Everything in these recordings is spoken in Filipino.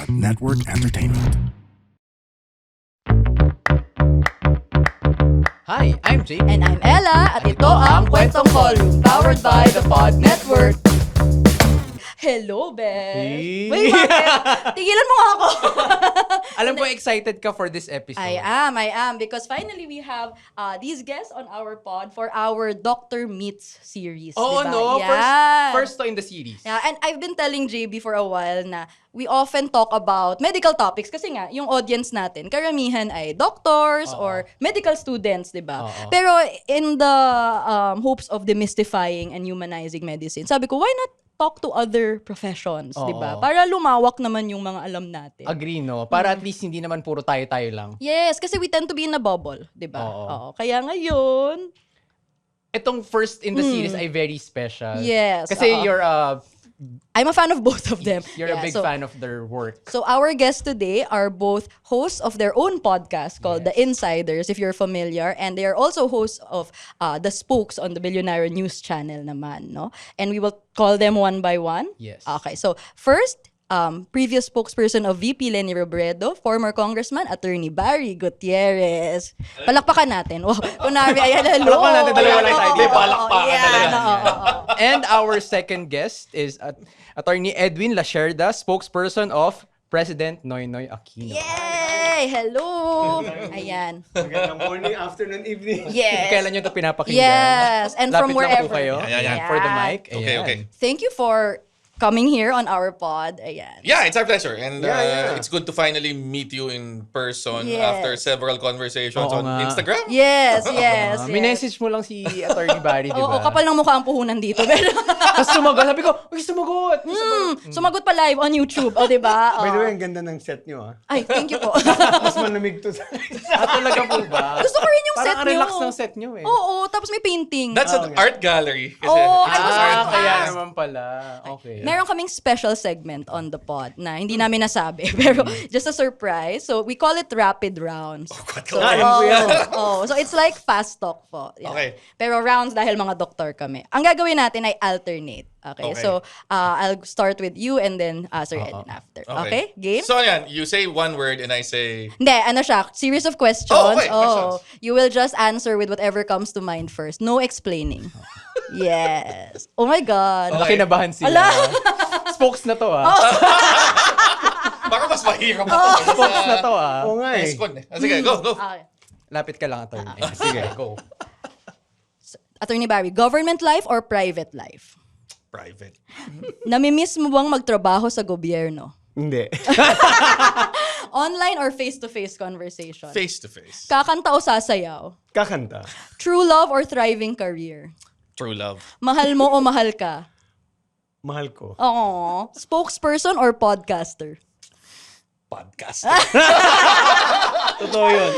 Network Entertainment. Hi, I'm Jake. And I'm Ella, at ito ang Kwentong Volume, powered by the Pod Network. Hello, Beth! Hey. Wait, bakit? Tigilan mo nga ako! Alam ko excited ka for this episode. I am. Because finally we have these guests on our pod for our Dr. Meets series. Oh, diba? no? Yeah. First to in the series. Yeah, and I've been telling JB for a while na we often talk about medical topics kasi nga, yung audience natin, karamihan ay doctors or medical students, di ba? Pero in the hopes of demystifying and humanizing medicine, sabi ko, why not talk to other professions, di ba? Para lumawak naman yung mga alam natin. Agree, no? Para at least hindi naman puro tayo-tayo lang. Yes, kasi we tend to be in a bubble, di ba? Oo. Kaya ngayon, Itong first in the series ay very special. Yes, Kasi I'm a fan of both of them. you're a big fan of their work. So our guests today are both hosts of their own podcast called The Insiders, if you're familiar, and they are also hosts of The Spokes on the Billionaire News Channel naman, no? And we will call them one by one. Yes. Okay, so first, previous spokesperson of VP Leni Robredo, former Congressman Attorney Barry Gutierrez. Palakpakan natin. Oh, kunwari, ayan, hello. Palakpakan natin, dalawa lang tayo. Oo, Palakpakan yan, talaga. oo. And our second guest is Attorney Edwin Lasherda, spokesperson of President Noynoy Aquino. Yay! Hello! Ayan. Magandang morning, afternoon, evening. Yes. Kailan nyo ito pinapakinggan? Yes, and from Lapit lang wherever. po kayo. Ayan. For the mic. Okay, Ayan. okay. Thank you for coming here on our pod. Ayan. Yeah, it's our pleasure. And Yeah. it's good to finally meet you in person Yes. after several conversations Oo on nga. Instagram. Yes. Minessage mo lang si Attorney Barry, di Oo, ba? kapal ng mukha ang puhunan dito. Pero, Tapos sumagot. Sabi ko, uy, sumagot! sumagot pa live on YouTube. O, diba? By the way, ang ganda ng set nyo, ah. Ay, thank you po. Mas malamig to sa... Talaga po ba? Gusto ko rin yung set Parang nyo. relax ng set nyo eh. Oo, tapos may painting. That's an art gallery. Kasi Oh, it was art. Kaya naman pala. Okay. Meron kaming special segment on the pod na hindi namin nasabi. Pero just a surprise. So, we call it Rapid Rounds. So, so it's like fast talk po. Yeah. Okay. Pero rounds dahil mga doktor kami. Ang gagawin natin ay alternate. Okay. Okay. So, I'll start with you and then Sir Edwin after. Okay? Game? So yan, you say one word and I say... Hindi, ano siya, series of questions. Oh, okay, questions. You will just answer with whatever comes to mind first. No explaining. Yes. Oh my God. Baka kinabahan sila. Ala! Spokes na to Baka mas mahirap Spokes na to Oo nga eh. Sige, go. Okay. Lapit ka lang, Attorney. Sige, go. Attorney Barry, government life or private life? Private. Namimiss mo bang magtrabaho sa gobyerno? Hindi. Online or face-to-face conversation? Face to face. Kakanta o sasayaw? Kakanta. True love or thriving career? True love. Mahal mo o mahal ka? Mahal ko. Oo. Spokesperson or podcaster? Podcast. Totoo yun.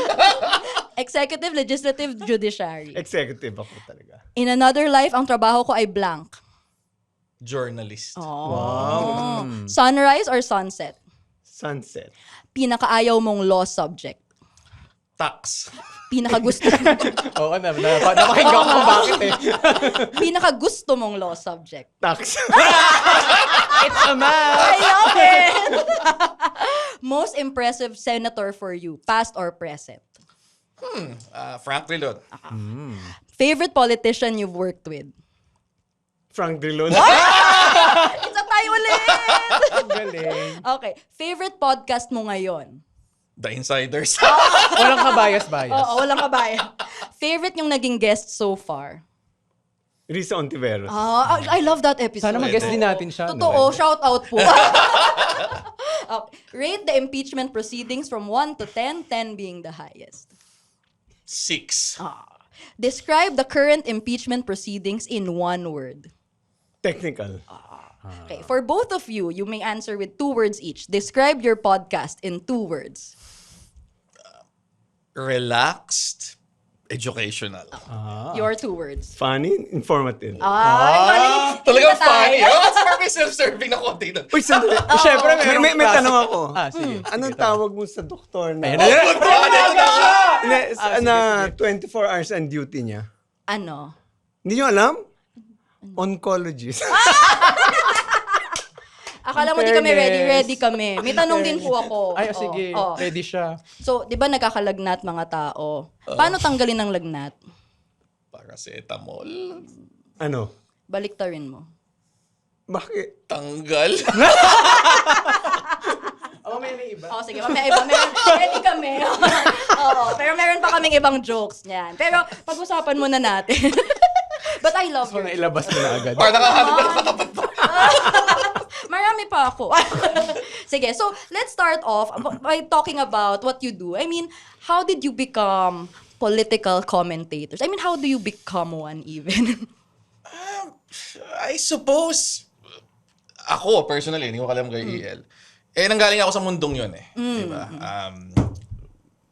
Executive, legislative, judiciary. Executive ako talaga. In another life, ang trabaho ko ay blank. Journalist. Oh. Sunrise or sunset? Sunset. Pinakaayaw mong law subject? Tax. Pinakagusto Oo, napakinggan ko kung bakit eh. pinakagusto mong law subject? Tax. It's a man! I love it! Most impressive senator for you, past or present? Frank Drilon. Favorite politician you've worked with? Frank Drilon. Isa tayo ulit! Galing. Okay. Favorite podcast mo ngayon? The Insiders. Walang kabayas-bayas. Oo, walang kabaya. Favorite yung naging guest so far? Risa Ontiveros. I love that episode. Sana mag-guest din natin siya. Totoo, shout out po. Okay. Rate the impeachment proceedings from 1 to 10, 10 being the highest. 6. Describe the current impeachment proceedings in one word. Technical. Okay, for both of you, you may answer with 2 words each. Describe your podcast in 2 words. Relaxed. Educational. Your 2 words. Funny. Informative. Talagang funny. It's for me self-serving na konti doon. Uy, sandali. Siyempre, May tanong ako. Sige. Anong tawag mo sa doktor na? Na 24 hours ang duty niya? Ano? Hindi nyo alam? Oncologist. Akala mo di kami ready kami. May tanong din po ako. Ay, sige. Oh. Ready siya. So, di ba nagkakalagnat mga tao? Paano tanggalin ang lagnat? Paracetamol. Ano? Baliktarin mo. Bakit? Tanggal. May iba. Oh, sige, may iba. Ready kami. Oo, pero meron pa kaming ibang jokes niyan. Pero pag-usapan muna natin. But I love So, your nailabas mo na agad. Parang nakahanap ka ng katapat pa. Marami pa ako. Sige, so let's start off by talking about what you do. I mean, how did you become political commentators? I mean, how do you become one even? I suppose, ako personally, hindi ko alam kay EL. Nanggaling ako sa mundong yun Diba?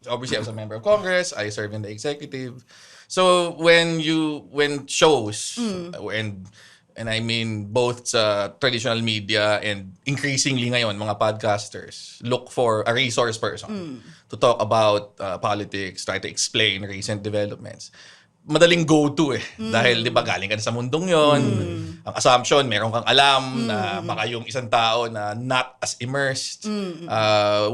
Obviously, I was a member of Congress. I serve in the executive. So, when shows, and I mean both sa traditional media and increasingly ngayon, mga podcasters, look for a resource person to talk about politics, try to explain recent developments. Madaling go-to Dahil, di ba, galing ka na sa mundong yon. Ang assumption, meron kang alam na baka yung isang tao na not as immersed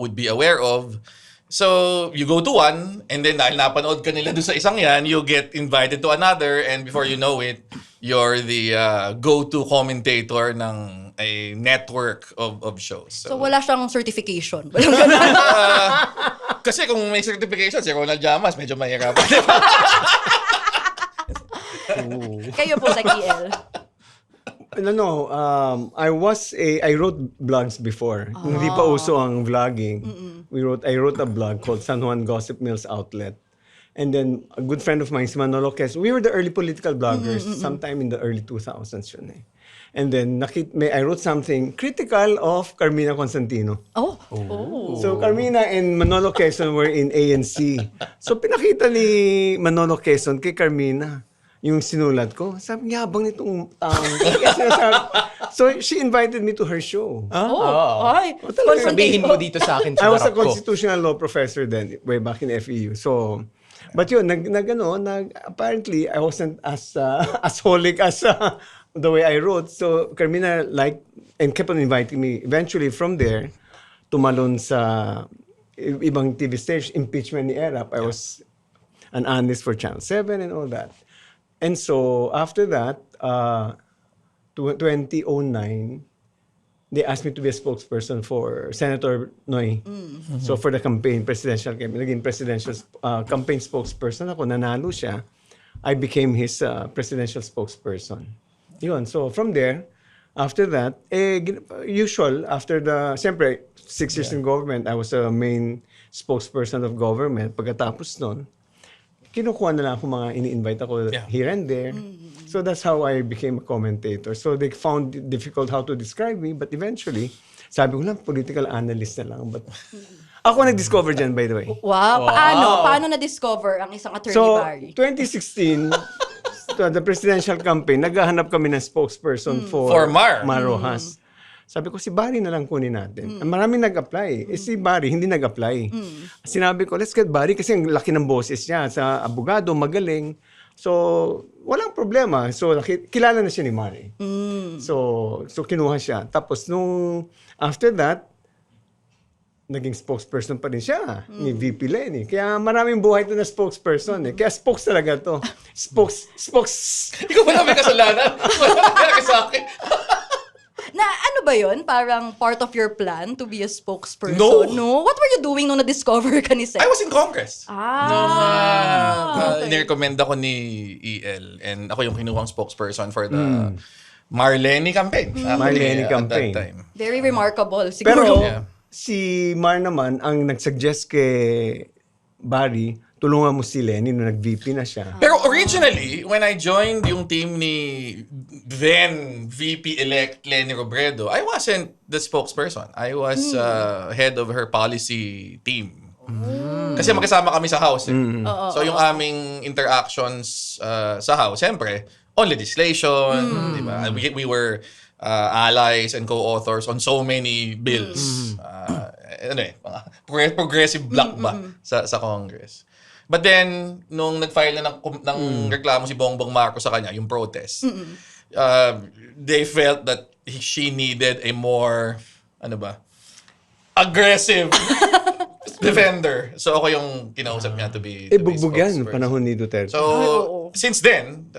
would be aware of. So, you go to one, and then dahil napanood ka nila doon sa isang yan, you get invited to another, and before you know it, you're the go-to commentator ng a network of shows. So, wala siyang certification. Kasi kung may certification, si Ronald Llamas, medyo mahirapan. Kayo po sa KL. No, I wrote blogs before. Hindi pa uso ang vlogging. I wrote a blog called San Juan Gossip Mills Outlet. And then a good friend of mine, si Manolo Quezon, we were the early political bloggers sometime in the early 2000s yun And then I wrote something critical of Carmina Constantino. Oh. So Carmina and Manolo Quezon were in ANC. So pinakita ni Manolo Quezon kay Carmina yung sinulat ko. Sabi niya, habang nitong So she invited me to her show. Ay. Sabihin mo dito sa akin I sa was a harap ko. constitutional law professor then, way back in FEU. So, but yun, apparently, I wasn't as holic as the way I wrote. So, Carmina liked and kept on inviting me. Eventually, from there, tumalon sa ibang TV station, impeachment ni Erap. I was an analyst for Channel 7 and all that. And so, after that, 2009, they asked me to be a spokesperson for Senator Noy. So for the presidential campaign, naging presidential campaign spokesperson ako, nanalo siya. I became his presidential spokesperson. Yun. So from there, after that, siyempre, 6 years in government, I was a main spokesperson of government. Pagkatapos nun, kinukuha na lang ako mga ini-invite ako here and there. So that's how I became a commentator. So they found it difficult how to describe me, but eventually, sabi ko lang, political analyst na lang. But ako nag-discover dyan, by the way. Wow. Paano na-discover ang isang attorney So, Barry? 2016, the presidential campaign, naghahanap kami ng spokesperson For Mar. Rojas. Sabi ko, si Barry na lang kunin natin. Maraming nag-apply. Si Barry, hindi nag-apply. Sinabi ko, let's get Barry kasi ang laki ng boses niya. Sa abogado, magaling. So, walang problema. So, kilala na siya ni Mari. So kinuha siya. Tapos, after that, naging spokesperson pa rin siya ni VP Lenny. Kaya maraming buhay ito na spokesperson Kaya spokes talaga to. Spokes. Ikaw ba na may kasalanan? Wala sa akin. Na ano ba yun? Parang part of your plan to be a spokesperson? No. What were you doing nung na-discover ka ni Seth? I was in Congress. Okay. Nirecommend ako ni EL and ako yung kinuhang spokesperson for the Marlene campaign. Marlene At campaign. that time. Very remarkable. Pero Siguro. si Mar naman ang nag-suggest kay Barry, tulungan mo si Lenny nung nag-VP na siya. Pero originally, when I joined yung team ni then VP-elect Lenny Robredo, I wasn't the spokesperson. I was head of her policy team. Kasi magkasama kami sa House. So yung aming interactions sa House, siyempre, on legislation, di ba? We were allies and co-authors on so many bills. Progressive bloc ba sa Congress. But then, nung nag-file na ng reklamo si Bongbong Marcos sa kanya, yung protest, they felt that she needed a more, aggressive defender. So ako yung kinausap niya to be bugbog yan spokesperson. panahon ni Duterte. So, since then,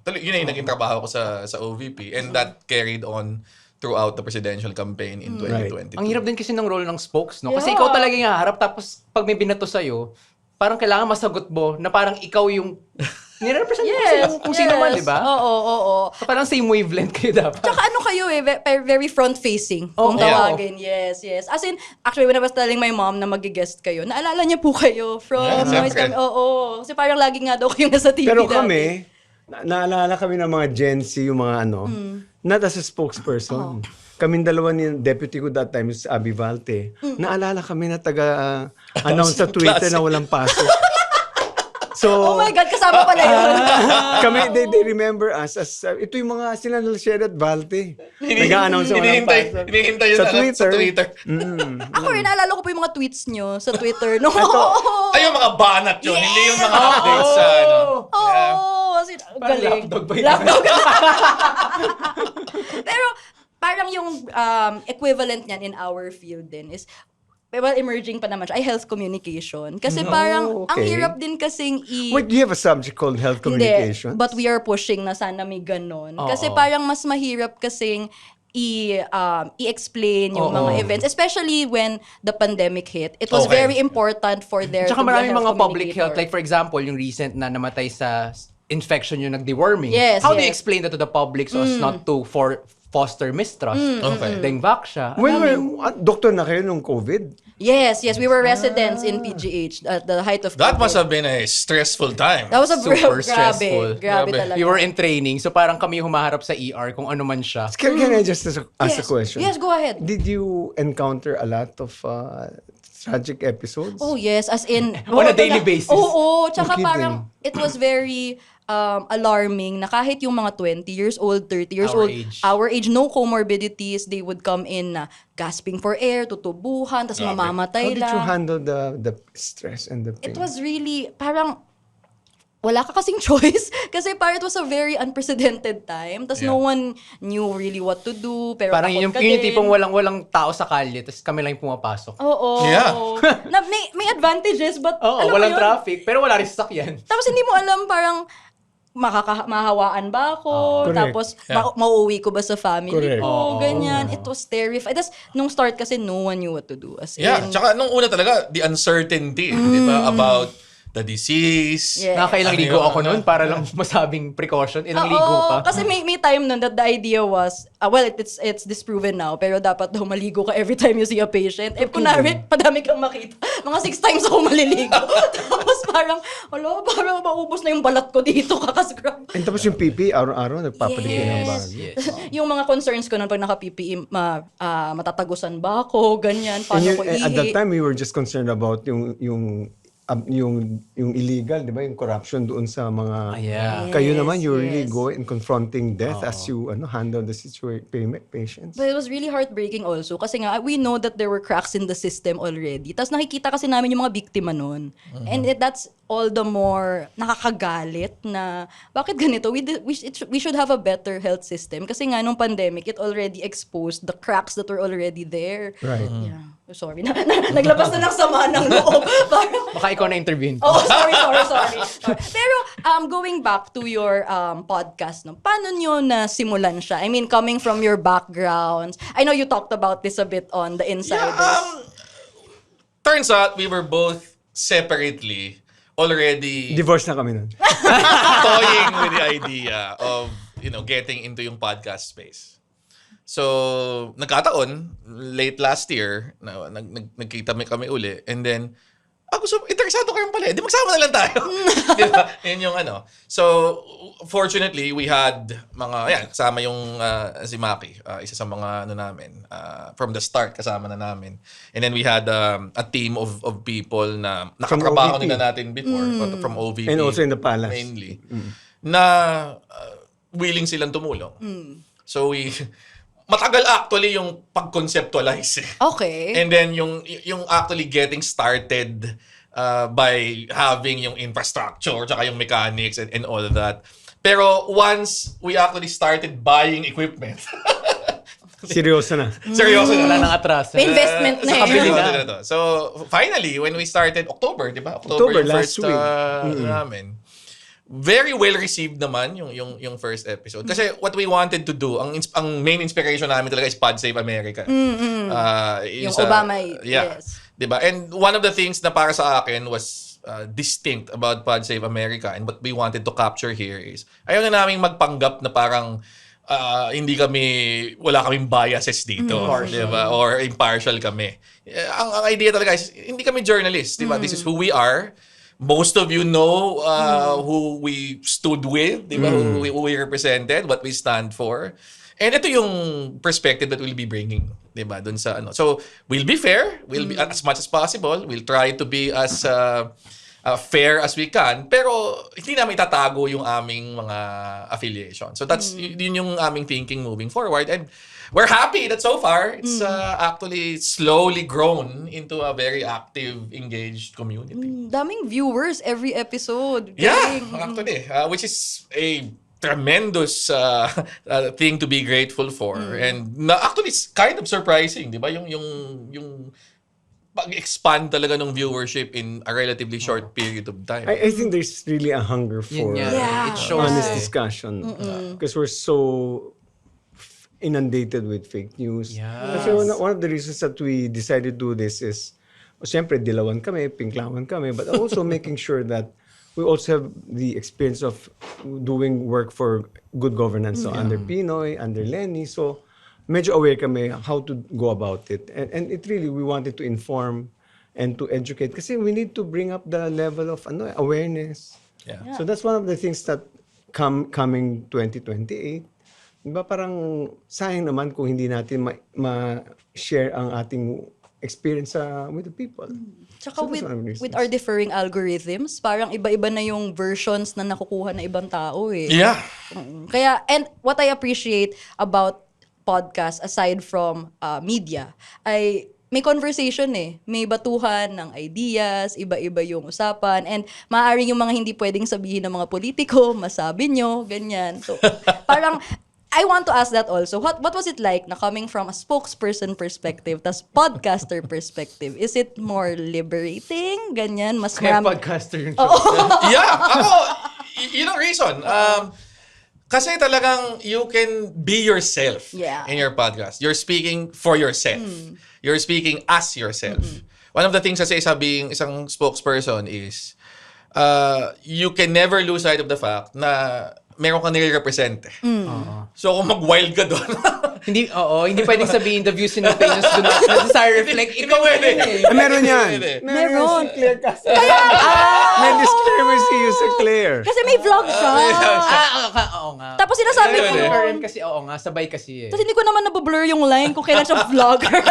yun na yung naging trabaho ko sa OVP, and that carried on throughout the presidential campaign in 2022. Ang hirap din kasi ng role ng spokes, no? Kasi Yeah. ikaw talaga yung haharap, tapos pag may binato sa'yo, parang kailangan masagot mo na parang ikaw yung nire-represent mo kasi kung sino man, di ba? Oo. So parang same wavelength kayo dapat. Tsaka ano kayo very front-facing kung tawagin. Yes. As in, actually, when I was telling my mom na mag-guest kayo, naalala niya po kayo from Noise siyempre. Kami. Oo. Kasi parang lagi nga daw kayo nasa TV Pero dati. kami, naalala kami ng mga Gen Z, yung mga not as a spokesperson. Kaming dalawa ni deputy ko that time, si Abby Valte. Naalala kami na taga-announce sa Twitter na walang pasok. So, Oh my God, kasama pala yun. kami, they remember us as, ito yung mga sila na Sher at Valte. Nag-a-announce na walang pasok. Hinihintay yun Sa sa Twitter. Ako rin, naalala ko po yung mga tweets nyo sa Twitter. No? Ay, yung mga banat yun, hindi yung mga updates sa Oo. As in, galing. lapdog ba yun? Lapdog. Pero parang yung equivalent niyan in our field din is, well, emerging pa naman siya, ay health communication. Kasi parang, ang okay. hirap din kasing Wait, do you have a subject called health communication? Hindi, but we are pushing na sana may ganon. Kasi parang mas mahirap kasing i-explain yung mga events, especially when the pandemic hit. It was very important for their Tsaka to be a maraming health mga public communicator. health. Like for example, yung recent na namatay sa infection yung nag-deworming. Yes, How do you yes. explain that to the public so as not to foster mistrust? Okay. Dengvak siya. Doktor na kayo nung COVID? Yes, we were residents in PGH at the height of That COVID. must have been a stressful time. That was a Super stressful. Grabe Grabe. talaga. We were in training, so parang kami yung humaharap sa ER kung ano man siya. Can I just ask a question? Yes, go ahead. Did you encounter a lot of tragic episodes? Oh yes, as in On a daily basis. Oo, tsaka No kidding. parang it was very alarming na kahit yung mga 20 years old, 30 years Our old, age. our age, no comorbidities, they would come in na gasping for air, tutubuhan, tas How mamamatay did you lang. handle the stress and the pain? It was really, parang, wala ka kasing choice. Kasi parang it was a very unprecedented time. Tas no one knew really what to do. Pero Parang takot yun ka yung din. tipong walang tao sa kalye, tapos kami lang yung pumapasok. Oo. Yeah. Na, may advantages, but Oo, alam mo walang yun? traffic, pero wala rin sasakyan. Tapos hindi mo alam parang mahawaan ba ako? Correct. Tapos mauuwi ko ba sa family Correct. ko? Ganyan. It was terrifying. Tapos nung start kasi no one knew what to do. As Yeah, in, tsaka nung una talaga, the uncertainty, di ba, about the disease. Yeah. Nakakailang Ano ligo yun, ako noon para lang masabing precaution. Ilang ligo ka? Kasi may time nun that the idea was, well, it's disproven now, pero dapat daw maligo ka every time you see a patient. Eh, kunwari, padami kang makita. Mga 6 times ako maliligo. Tapos parang maubos na yung balat ko dito, kakasgrab. And tapos yung PP, araw-araw, nagpapalit kayo ng bag. Yes. Yung mga concerns ko nun pag naka-PPE, matatagusan ba ako, ganyan, And paano you, ko at that ihi. time, we were just concerned about yung illegal, di ba? Yung corruption doon sa mga... Yeah. Kayo Yes, naman, you really yes. go in confronting death as you handle the patients. But it was really heartbreaking also kasi nga we know that there were cracks in the system already. Tapos nakikita kasi namin yung mga biktima nun. And that's all the more nakakagalit na bakit ganito? We should have a better health system kasi nga nung pandemic it already exposed the cracks that were already there. Right. Yeah. Sorry. Naglabas na ng sama ng loob. Parang, Baka ikaw na intervene. oh, sorry. Pero going back to your podcast, no, paano nyo nasimulan siya? I mean, coming from your backgrounds. I know you talked about this a bit on the Insiders. Turns out, we were both separately already Divorce na kami nun. toying with the idea of, getting into yung podcast space. So, nagkataon, late last year, nagkita kami uli, and then, interesado kayo pala, di magsama na lang tayo. Di ba? Yun yung So, fortunately, we had kasama yung si Maki, isa sa mga namin. From the start, kasama na namin. And then we had a team of people na nakatrabaho OVP. na natin before, from OVP. And also in the palace. Mainly. Na willing silang tumulong. So, matagal actually yung pag-conceptualize. Okay. And then yung actually getting started by having yung infrastructure tsaka yung mechanics and all of that. Pero once we actually started buying equipment, Seryoso na. Seryoso Wala na. nang atraso. May investment na Sa eh. kabili Seryoso na. na to. So, finally, when we started, October, di ba? October yung last first week. namin. Very well received naman yung first episode. Kasi what we wanted to do, ang main inspiration namin talaga is Pod Save America. Yung Obama, yes. Diba? And one of the things na para sa akin was distinct about Pod Save America and what we wanted to capture here is ayaw na namin magpanggap na parang wala kaming biases dito. Diba? Or impartial kami. Ang idea talaga is, hindi kami journalists. Diba? This is who we are. Most of you know who we stood with, diba? Who we represented, what we stand for. And ito yung perspective that we'll be bringing, diba? Dun sa ano. So, we'll be fair. We'll be as much as possible. We'll try to be as fair as we can. Pero, hindi namin itatago yung aming mga affiliation. So, yun yung aming thinking moving forward. And we're happy that so far, it's actually slowly grown into a very active, engaged community. Daming viewers every episode. Yeah, Galing. actually, which is a tremendous thing to be grateful for. And actually, it's kind of surprising, di ba? Yung pag-expand talaga ng viewership in a relatively short period of time. I think there's really a hunger for Yun yan. Yeah. It shows. honest discussion. Because we're so inundated with fake news. Yes. Kasi one of the reasons that we decided to do this is, siyempre, dilawan kami, pinklawan kami, but also making sure that we also have the experience of doing work for good governance. So, under Pinoy, under Lenny. So, medyo aware kami how to go about it. And it really, we wanted to inform and to educate. Kasi we need to bring up the level of awareness. Yeah. So, that's one of the things that coming 2028. Diba parang sayang naman kung hindi natin ma-share ang ating experience with the people. Tsaka So that's one of the with reasons. our differing algorithms, parang iba-iba na yung versions na nakukuha na ibang tao eh. Yeah. Kaya, and what I appreciate about podcast aside from media, ay may conversation eh. May batuhan ng ideas, iba-iba yung usapan, and maaaring yung mga hindi pwedeng sabihin ng mga politiko, masabi nyo, ganyan. So, parang, I want to ask that also. What was it like na coming from a spokesperson perspective tas podcaster perspective? Is it more liberating? Ganyan? Mas Kaya marami... podcaster yung Yeah, ako, yun ang reason. Kasi talagang you can be yourself in your podcast. You're speaking for yourself. You're speaking as yourself. One of the things kasi sabing isang spokesperson is you can never lose sight of the fact na meron ka nire-represent. So kung mag-wild ka doon, hindi pwedeng sabihin the views and opinions do not necessarily reflect. Ikaw pwede. eh. Meron yan. Meron. Si Claire kasi. May disclaimer si you sa Claire. Kasi may vlog siya. Oo nga. Tapos sinasabi ko Meron eh. Current yun. kasi, oo nga, sabay kasi eh. Tapos hindi ko naman nabablur yung line kung kailan siya vlogger.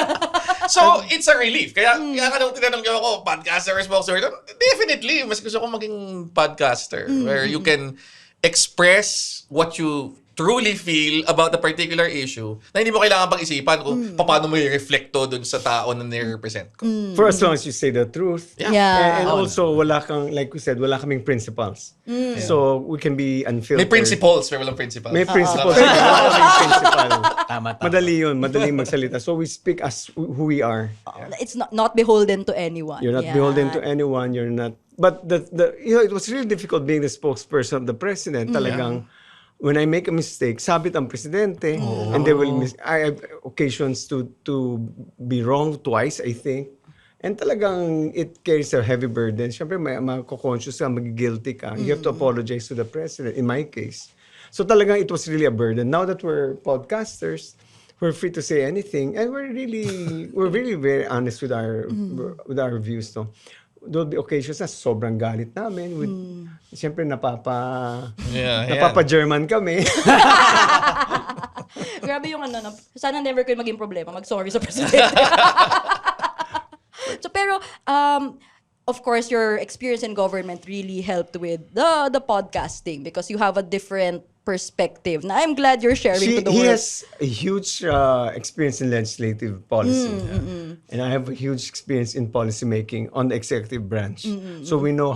so it's a relief. Kaya ka nung tinanong niyo ako, podcaster or spokesperson, definitely, mas gusto ko maging podcaster where you can express what you truly feel about a particular issue na hindi mo kailangan pag-isipan kung paano mo i-reflecto dun sa tao na nire-represent ko. For as long as you say the truth. Yeah. And also, wala kang, like we said, wala kaming principles. So, we can be unfiltered. May principles, pero walang principles. May principles. Wala kaming principle. Tama. Madali yun. Madaling magsalita. So, we speak as who we are. It's not beholden to anyone. You're not beholden to anyone. You're not... But it was really difficult being the spokesperson of the president. Talagang, when I make a mistake, sabit ang presidente, and they will I have occasions to be wrong twice, I think. And talagang it carries a heavy burden. Siyempre, mako-conscious ka, mag-guilty ka. You have to apologize to the president, in my case. So talagang it was really a burden. Now that we're podcasters, we're free to say anything, and we're really very honest with our views. No? There'll be occasions na sobrang galit namin. Siyempre, napapa-German kami. Grabe yung sana never ko maging problema. Mag-sorry sa presidente. So, pero, of course, your experience in government really helped with the podcasting because you have a different perspective. Na I'm glad you're sharing to the He world. has a huge experience in legislative policy. And I have a huge experience in policy making on the executive branch. So we know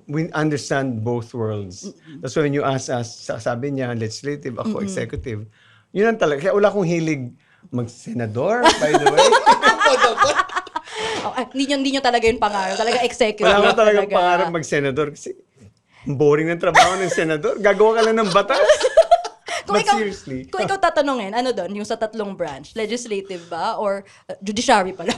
we understand both worlds. That's why when you ask us, sabi niya legislative, ako executive. Yun ang talaga. Kaya wala akong hilig mag-senador, by the way. Hindi nyo talaga yung pangarap. Talaga executive. Wala ko talagang pangarap mag-senador kasi ang boring ng trabaho ng senador. Gagawa ka lang ng batas. But seriously. Kung ikaw tatanungin, ano doon? Yung sa tatlong branch? Legislative ba? Or judiciary pala?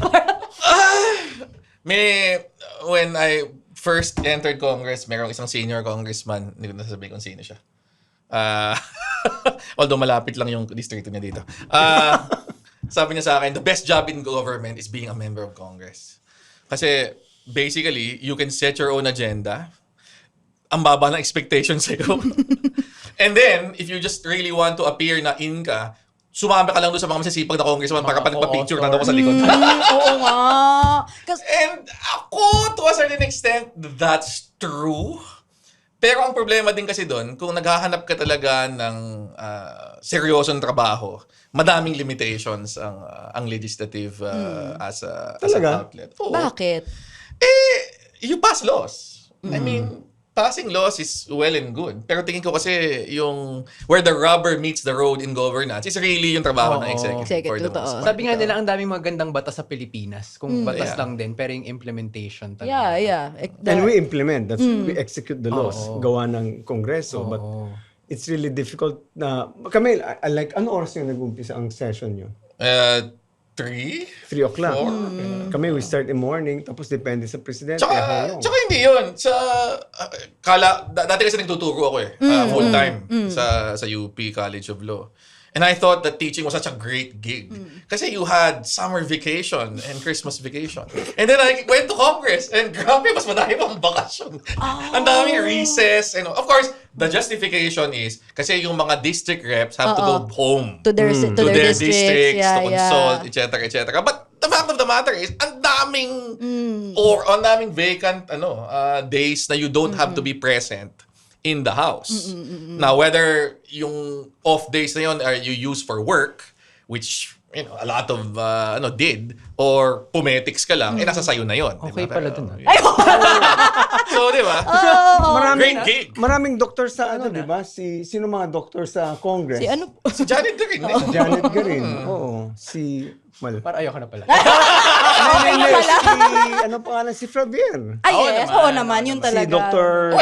When I first entered Congress, merong isang senior congressman, hindi ko nasasabihin kung sino siya. Although malapit lang yung distrito niya dito. Sabi niya sa akin, the best job in government is being a member of Congress. Kasi basically, you can set your own agenda. Ang baba ng expectation sa'yo. And then, if you just really want to appear na in ka, sumama ka lang doon sa mga masisipag na congressman para pa nagpa-picture na ako sa likod. Oo nga. And ako, to a certain extent, that's true. Pero ang problema din kasi doon, kung naghahanap ka talaga ng seryosong trabaho, madaming limitations ang legislative as an outlet. Oo. Bakit? You pass laws. I mean, passing laws is well and good. Pero tingin ko kasi yung where the rubber meets the road in governance is really yung trabaho ng executive for the most part. Sabi nga nila, ang daming magandang batas sa Pilipinas. Kung batas lang din, pero yung implementation talaga. Yeah. And we implement. We execute the laws. Gawa ng Kongreso. But it's really difficult na... Kami, like, ano oras yung nag-umpisa ang session nyo? 3 o'clock. Kami, we start in morning, tapos depende sa presidente. Tsaka hindi yun. Dati kasi nagtuturo ako full time sa UP College of Law. And I thought that teaching was such a great gig. Kasi you had summer vacation and Christmas vacation. And then I went to Congress and grabe, mas madami pang bakasyon. Ang daming recess. And of course, the justification is kasi yung mga district reps have to go home To their districts to consult, etc. But the fact of the matter is, ang daming vacant days na you don't have to be present in the house. Now, whether yung off days na yun are you use for work, which a lot of did, or pumetics ka lang, nasa sayo na yun. Okay diba? pala dun. So, di ba? Great gig. Maraming doktor sa di ba? Sino mga doktor sa Congress? Si Janet Garin. Janet Garin. Oo. Para ayoko na pala. Ano pangalan? Si Flavier. Yes. Oo naman. Yun talaga. Si Dr.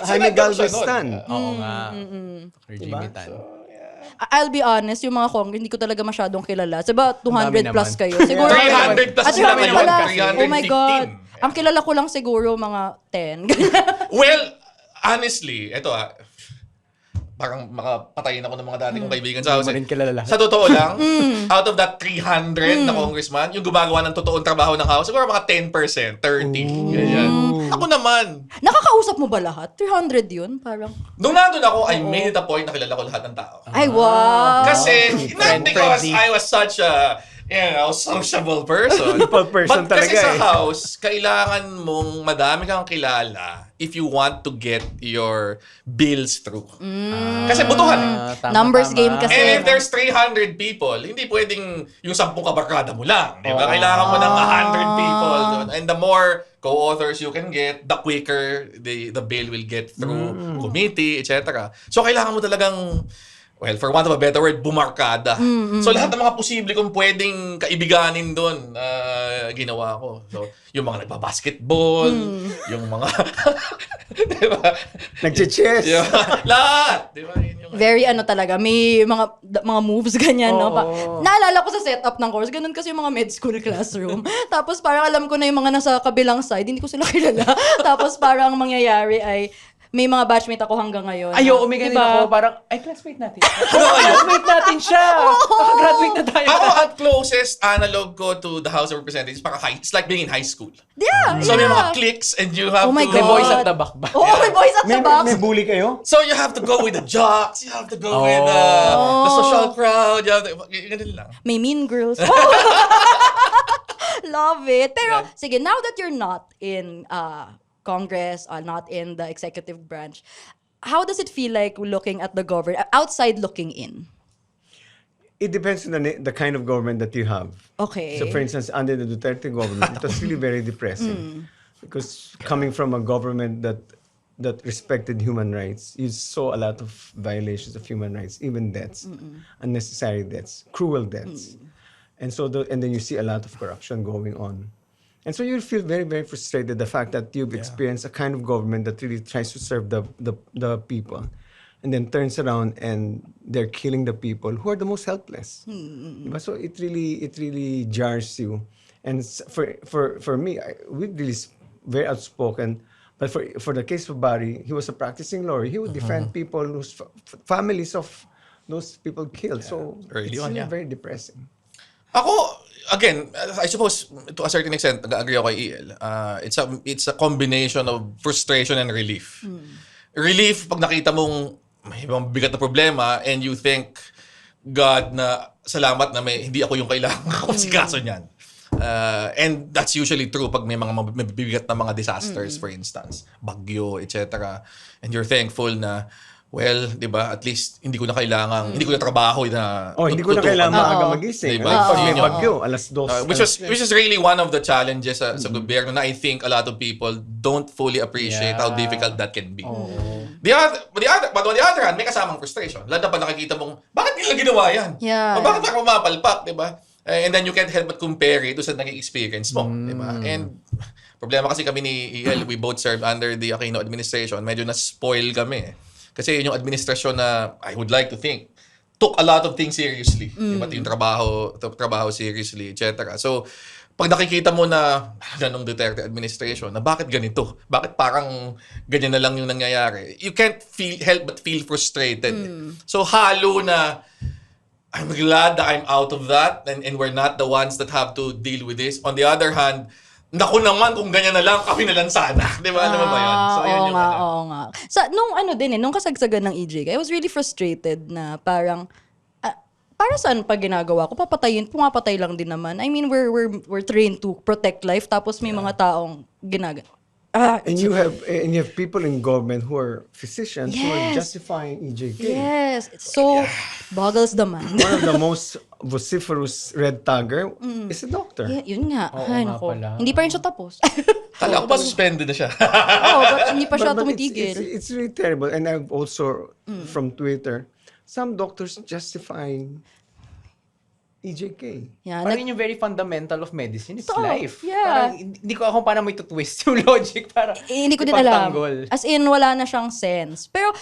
Jaime Galvestan. Oo nga. Dr. Jimmy Tan. I'll be honest, yung mga Congress, hindi ko talaga masyadong kilala. Diba, 200 plus kayo. Siguro, 300 plus sila ngayon. Oh my God. Ang kilala ko lang siguro mga 10. Well, honestly, eto parang makapatayin ako ng mga dati kong kaibigan sa house. Sa totoo lang, out of that 300 na congressman, yung gumagawa ng totoong trabaho ng house, siguro mga 10%, 30%. Ganyan. Ako naman. Nakakausap mo ba lahat? 300 yun? Parang... Nung nandun ako, I made it a point na kilala ko lahat ng tao. Ay, wow! Kasi, not because I was such a sociable person. People person But kasi talaga sa house, kailangan mong madami kang kilala if you want to get your bills through. Kasi butuhan. Numbers game kasi. And if there's 300 people, hindi pwedeng yung 10 kabarkada mo lang. Di ba? Kailangan mo ng 100 people. And the more co-authors you can get, the quicker the bill will get through committee, etc. So kailangan mo talagang, well, for want of a better word, bumarkada. So lahat ng mga posible kong pwedeng kaibiganin doon, ginawa ko. So, yung mga nagbabasketball, yung mga, di ba? Nagche-chess. Lahat. Di ba? Very talaga, may mga moves ganyan, no? Naalala ko sa setup ng course, ganun kasi yung mga med school classroom. Tapos parang alam ko na yung mga nasa kabilang side, hindi ko sila kilala. Tapos parang mangyayari ay, may mga batchmate ako hanggang ngayon. May ganun ako. Parang, classmate natin. Classmate natin siya. Graduate na tayo. Ako, at closest analog ko to the House of Representatives, it's like being in high school. Yeah, So may mga cliques and you have to... my May God. boys at the back ba? May boys at the box. May bully kayo? So you have to go with the jocks, you have to go with the social crowd, you have to... Ganun lang. May mean girls. Love it. Pero, sige, now that you're not in Congress, not in the executive branch, how does it feel like looking at the government, outside looking in? It depends on the kind of government that you have. Okay. So for instance, under the Duterte government, it was really very depressing. Because coming from a government that that respected human rights, you saw a lot of violations of human rights, even deaths, unnecessary deaths, cruel deaths. And so and then you see a lot of corruption going on. And so you feel very, very frustrated the fact that you've experienced a kind of government that really tries to serve the people, and then turns around and they're killing the people who are the most helpless. Diba? So it really jars you. And for me, we really very outspoken. But for the case of Barry, he was a practicing lawyer. He would defend people whose families of those people killed. So Early it's on, really yeah. very depressing. Ako, again, I suppose to a certain extent, nag-agree ako kay EL. It's a combination of frustration and relief. Relief pag nakita mong may ibang bigat na problema and you thank God na salamat na hindi ako yung kailangan kaso niyan. And that's usually true pag may mga mabibigat na mga disasters, for instance, bagyo, etc. And you're thankful na, well, di ba, at least hindi ko na kailangan, hindi ko na trabaho na Hindi ko na kailangan maaga magising. Diba? Pag may Yun yun. bagyo, alas 2. Which is really one of the challenges sa gobyerno na I think a lot of people don't fully appreciate how difficult that can be. But on the other hand, may kasamang frustration. Lalo na pag nakikita mong, bakit nila ginawa yan? Yeah. O bakit ako mapalpak, di ba? And then you can't help but compare it to sa naging experience mo, di ba? And problema kasi kami ni EL, we both served under the Aquino administration. Medyo na-spoil kami. Kasi yun yung administrasyon na I would like to think took a lot of things seriously. Diba? Yung trabaho seriously, etc. So, pag nakikita mo na nung Duterte administration, na bakit ganito? Bakit parang ganyan na lang yung nangyayari? You can't help but feel frustrated. So, halo na I'm glad that I'm out of that and we're not the ones that have to deal with this. On the other hand, naku naman kung ganyan na lang, kami na lang sana. Di ba? Ano ba yun? So, yun Oo yung nga, oo nga. Nung kasagsagan ng EJK, I was really frustrated na parang, para saan pa ginagawa ko? Pumapatay lang din naman. I mean, we're trained to protect life, tapos may mga taong ginagawa. And you have people in government who are physicians who are justifying EJK. Yes, it so boggles the mind. One of the most vociferous red tagger is a doctor. Yeah, yun nga. Oo Ay, nga nako. pala. Hindi pa rin siya tapos. Kala ko ba suspended na siya? But hindi pa siya But tumitigil. it's really terrible. And I've also, from Twitter, some doctors justifying EJK. Yeah, Parang yun yung very fundamental of medicine. It's Totoo, life. yeah. Parang hindi ko ako paano mo ito-twist yung logic para hindi ko din alam. ipagtanggol. As in, wala na siyang sense. Pero,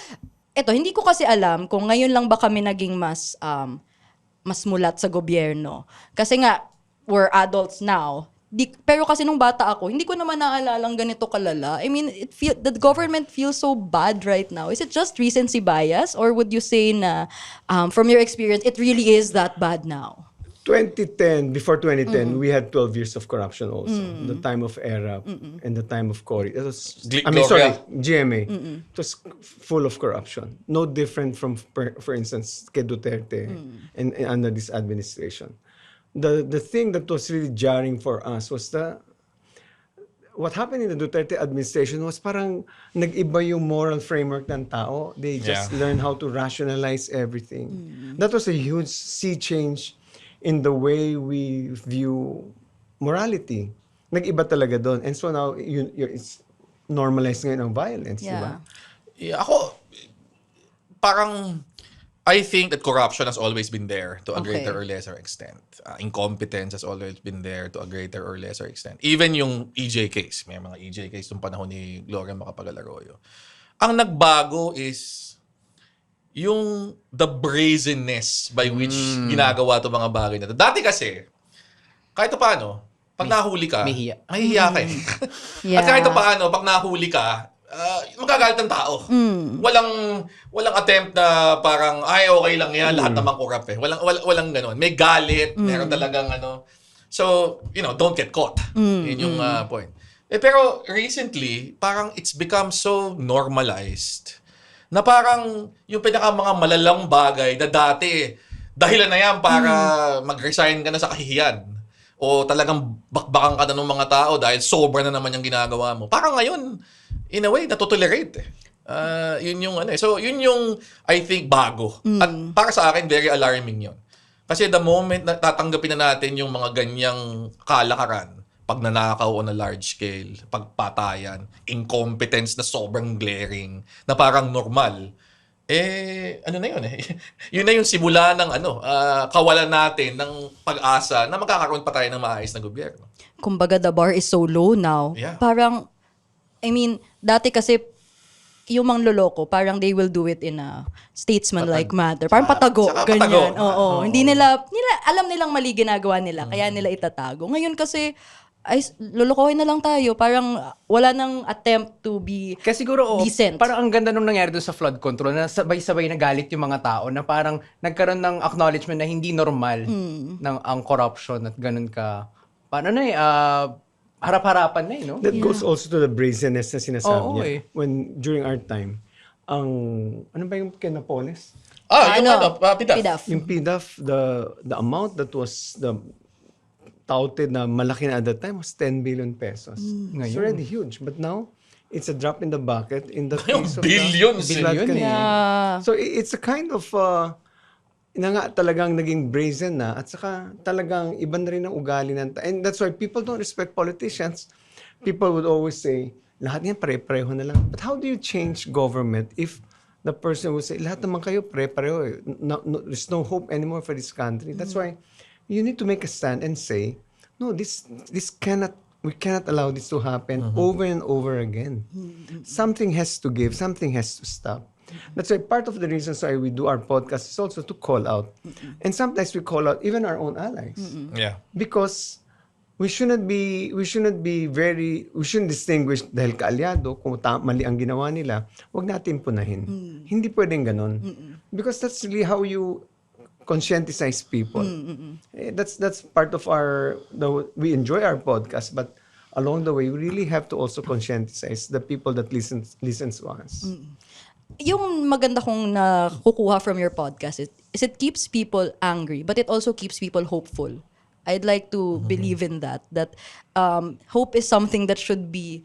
hindi ko kasi alam kung ngayon lang ba kami naging mas mulat sa gobyerno. Kasi nga, we're adults now. Pero kasi nung bata ako, hindi ko naman naalalang ganito kalala. I mean, the government feels so bad right now. Is it just recency bias? Or would you say na, from your experience, it really is that bad now? 2010, before 2010, we had 12 years of corruption also. The time of ERAP and the time of Cory. It was, GMA. It was full of corruption. No different from, for instance, kay Duterte and under this administration. The thing that was really jarring for us was what happened in the Duterte administration was parang nag-iba yung moral framework ng tao. They just learned how to rationalize everything. That was a huge sea change in the way we view morality. Nag-iba talaga doon. And so now, it's normalized ngayon ang violence, di ba? Yeah, ako, parang, I think that corruption has always been there to a greater or lesser extent. Incompetence has always been there to a greater or lesser extent. Even yung EJ case, may mga EJ case nung panahon ni Gloria Macapagal-Arroyo. Ang nagbago is yung the brazenness by which ginagawa to mga bagay na to. Dati kasi, kahit paano, pag nahuli ka, mahihiya ka eh. At kahit paano, pag nahuli ka, magagalit ng tao. Walang attempt na parang, ay, okay lang yan, lahat naman corrupt eh. Walang ganon. May galit, meron talagang ano. So, don't get caught. Yun yung point. Pero recently, parang it's become so normalized na parang yung mga malalang bagay na dati, dahilan na yan para mag-resign ka na sa kahihiyan. O talagang bakbakan ka na ng mga tao dahil sobra na naman yung ginagawa mo. Parang ngayon, in a way, natutolerate eh. Yun yung ano eh. So, yun yung, I think, bago. At para sa akin, very alarming yun. Kasi the moment na tatanggapin na natin yung mga ganyang kalakaran, pagnanakaw on a large scale, pagpatayan, incompetence na sobrang glaring, na parang normal, ano na yun eh. Yun na yung simula ng kawalan natin ng pag-asa na magkakaroon pa tayo ng maayos na gobyerno. Kumbaga, the bar is so low now. Yeah. Parang, I mean, dati kasi, yung mga loloko, parang they will do it in a statesman-like manner. Parang patago, Saka ganyan. patago. Oo. Hindi nila, alam nilang mali ginagawa nila, kaya nila itatago. Ngayon kasi, lolokohin na lang tayo. Parang wala nang attempt to be Kasi siguro, decent. parang ang ganda nung nangyari doon sa flood control na sabay-sabay na galit yung mga tao na parang nagkaroon ng acknowledgement na hindi normal ng ang corruption at ganun ka. Paano na harap-harapan na no? That goes also to the brazenness na sinasabi Oo, niya. When, during our time, ano ba yung Kinapolis? PDAF. Yung PDAF, the amount that was touted na malaki na at that time was 10 billion pesos. It's already huge. But now, it's a drop in the bucket in the case of Billions, the flood billion control. Yeah. So it's a kind of talagang naging brazen na at saka talagang iba na rin ang ugali ng and that's why people don't respect politicians. People would always say, lahat yan pare-pareho na lang. But how do you change government if the person would say, lahat naman kayo pare-pareho. There's no hope anymore for this country. That's why you need to make a stand and say, no, we cannot allow this to happen over and over again. Something has to give, something has to stop. That's why part of the reasons why we do our podcast is also to call out. And sometimes we call out even our own allies. Yeah. Because we shouldn't distinguish dahil kaalyado kung mali ang ginawa nila, wag natin punahin. Hindi pwedeng ganon. Because that's really how you conscientize people. That's part of we enjoy our podcast, but along the way, we really have to also conscientize the people that listens to us. Yung maganda kong nakukuha from your podcast is it keeps people angry, but it also keeps people hopeful. I'd like to believe in that hope is something that should be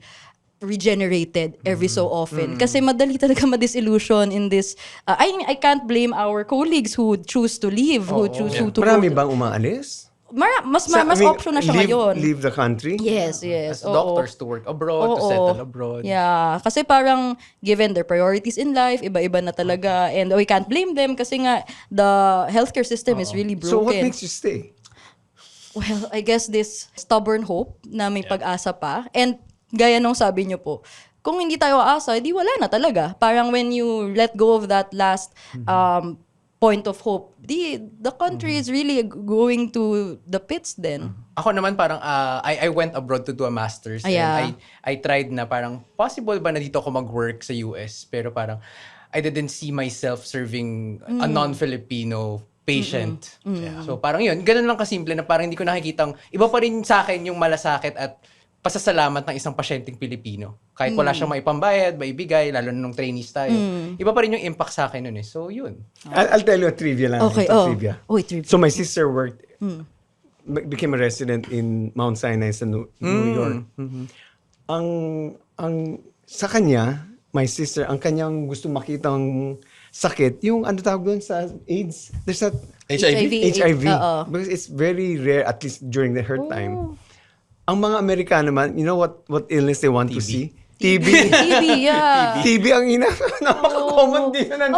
regenerated every so often. Kasi madali talaga ma-disillusion in this. I can't blame our colleagues who choose to leave, who choose to Marami bang umaalis? Mas option na siya ngayon. Leave the country? Yes. As Oo. doctors to work abroad, to settle abroad. Yeah. Kasi parang given their priorities in life, iba-iba na talaga. And we can't blame them kasi nga the healthcare system is really broken. So what makes you stay? Well, I guess this stubborn hope na may pag-asa pa. And gaya nung sabi niyo po, kung hindi tayo aasa, di wala na talaga. Parang when you let go of that last point of hope, the country is really going to the pits then. Ako naman parang I went abroad to do a master's and I tried na parang possible ba na dito ako mag-work sa US, pero parang I didn't see myself serving a non-Filipino patient. So parang yun, ganun lang kasimple na parang hindi ko nakikitang iba pa rin sa akin yung malasakit at pasasalamat ng isang pasyenteng Pilipino. Kahit wala siyang maipambayad, maibigay, lalo na nung trainees tayo. Iba pa rin yung impact sa akin nun eh. So, yun. I'll tell you a trivia lang. Okay, Trivia. trivia. So my sister became a resident in Mount Sinai sa New York. Ang sa kanya, my sister, ang kanyang gusto makitang sakit, yung ano tawag doon sa AIDS? There's that HIV. Because it's very rare, at least during her time. Ang mga Amerikano naman, you know what illness they want to see? TB. TB ang napaka-common din ng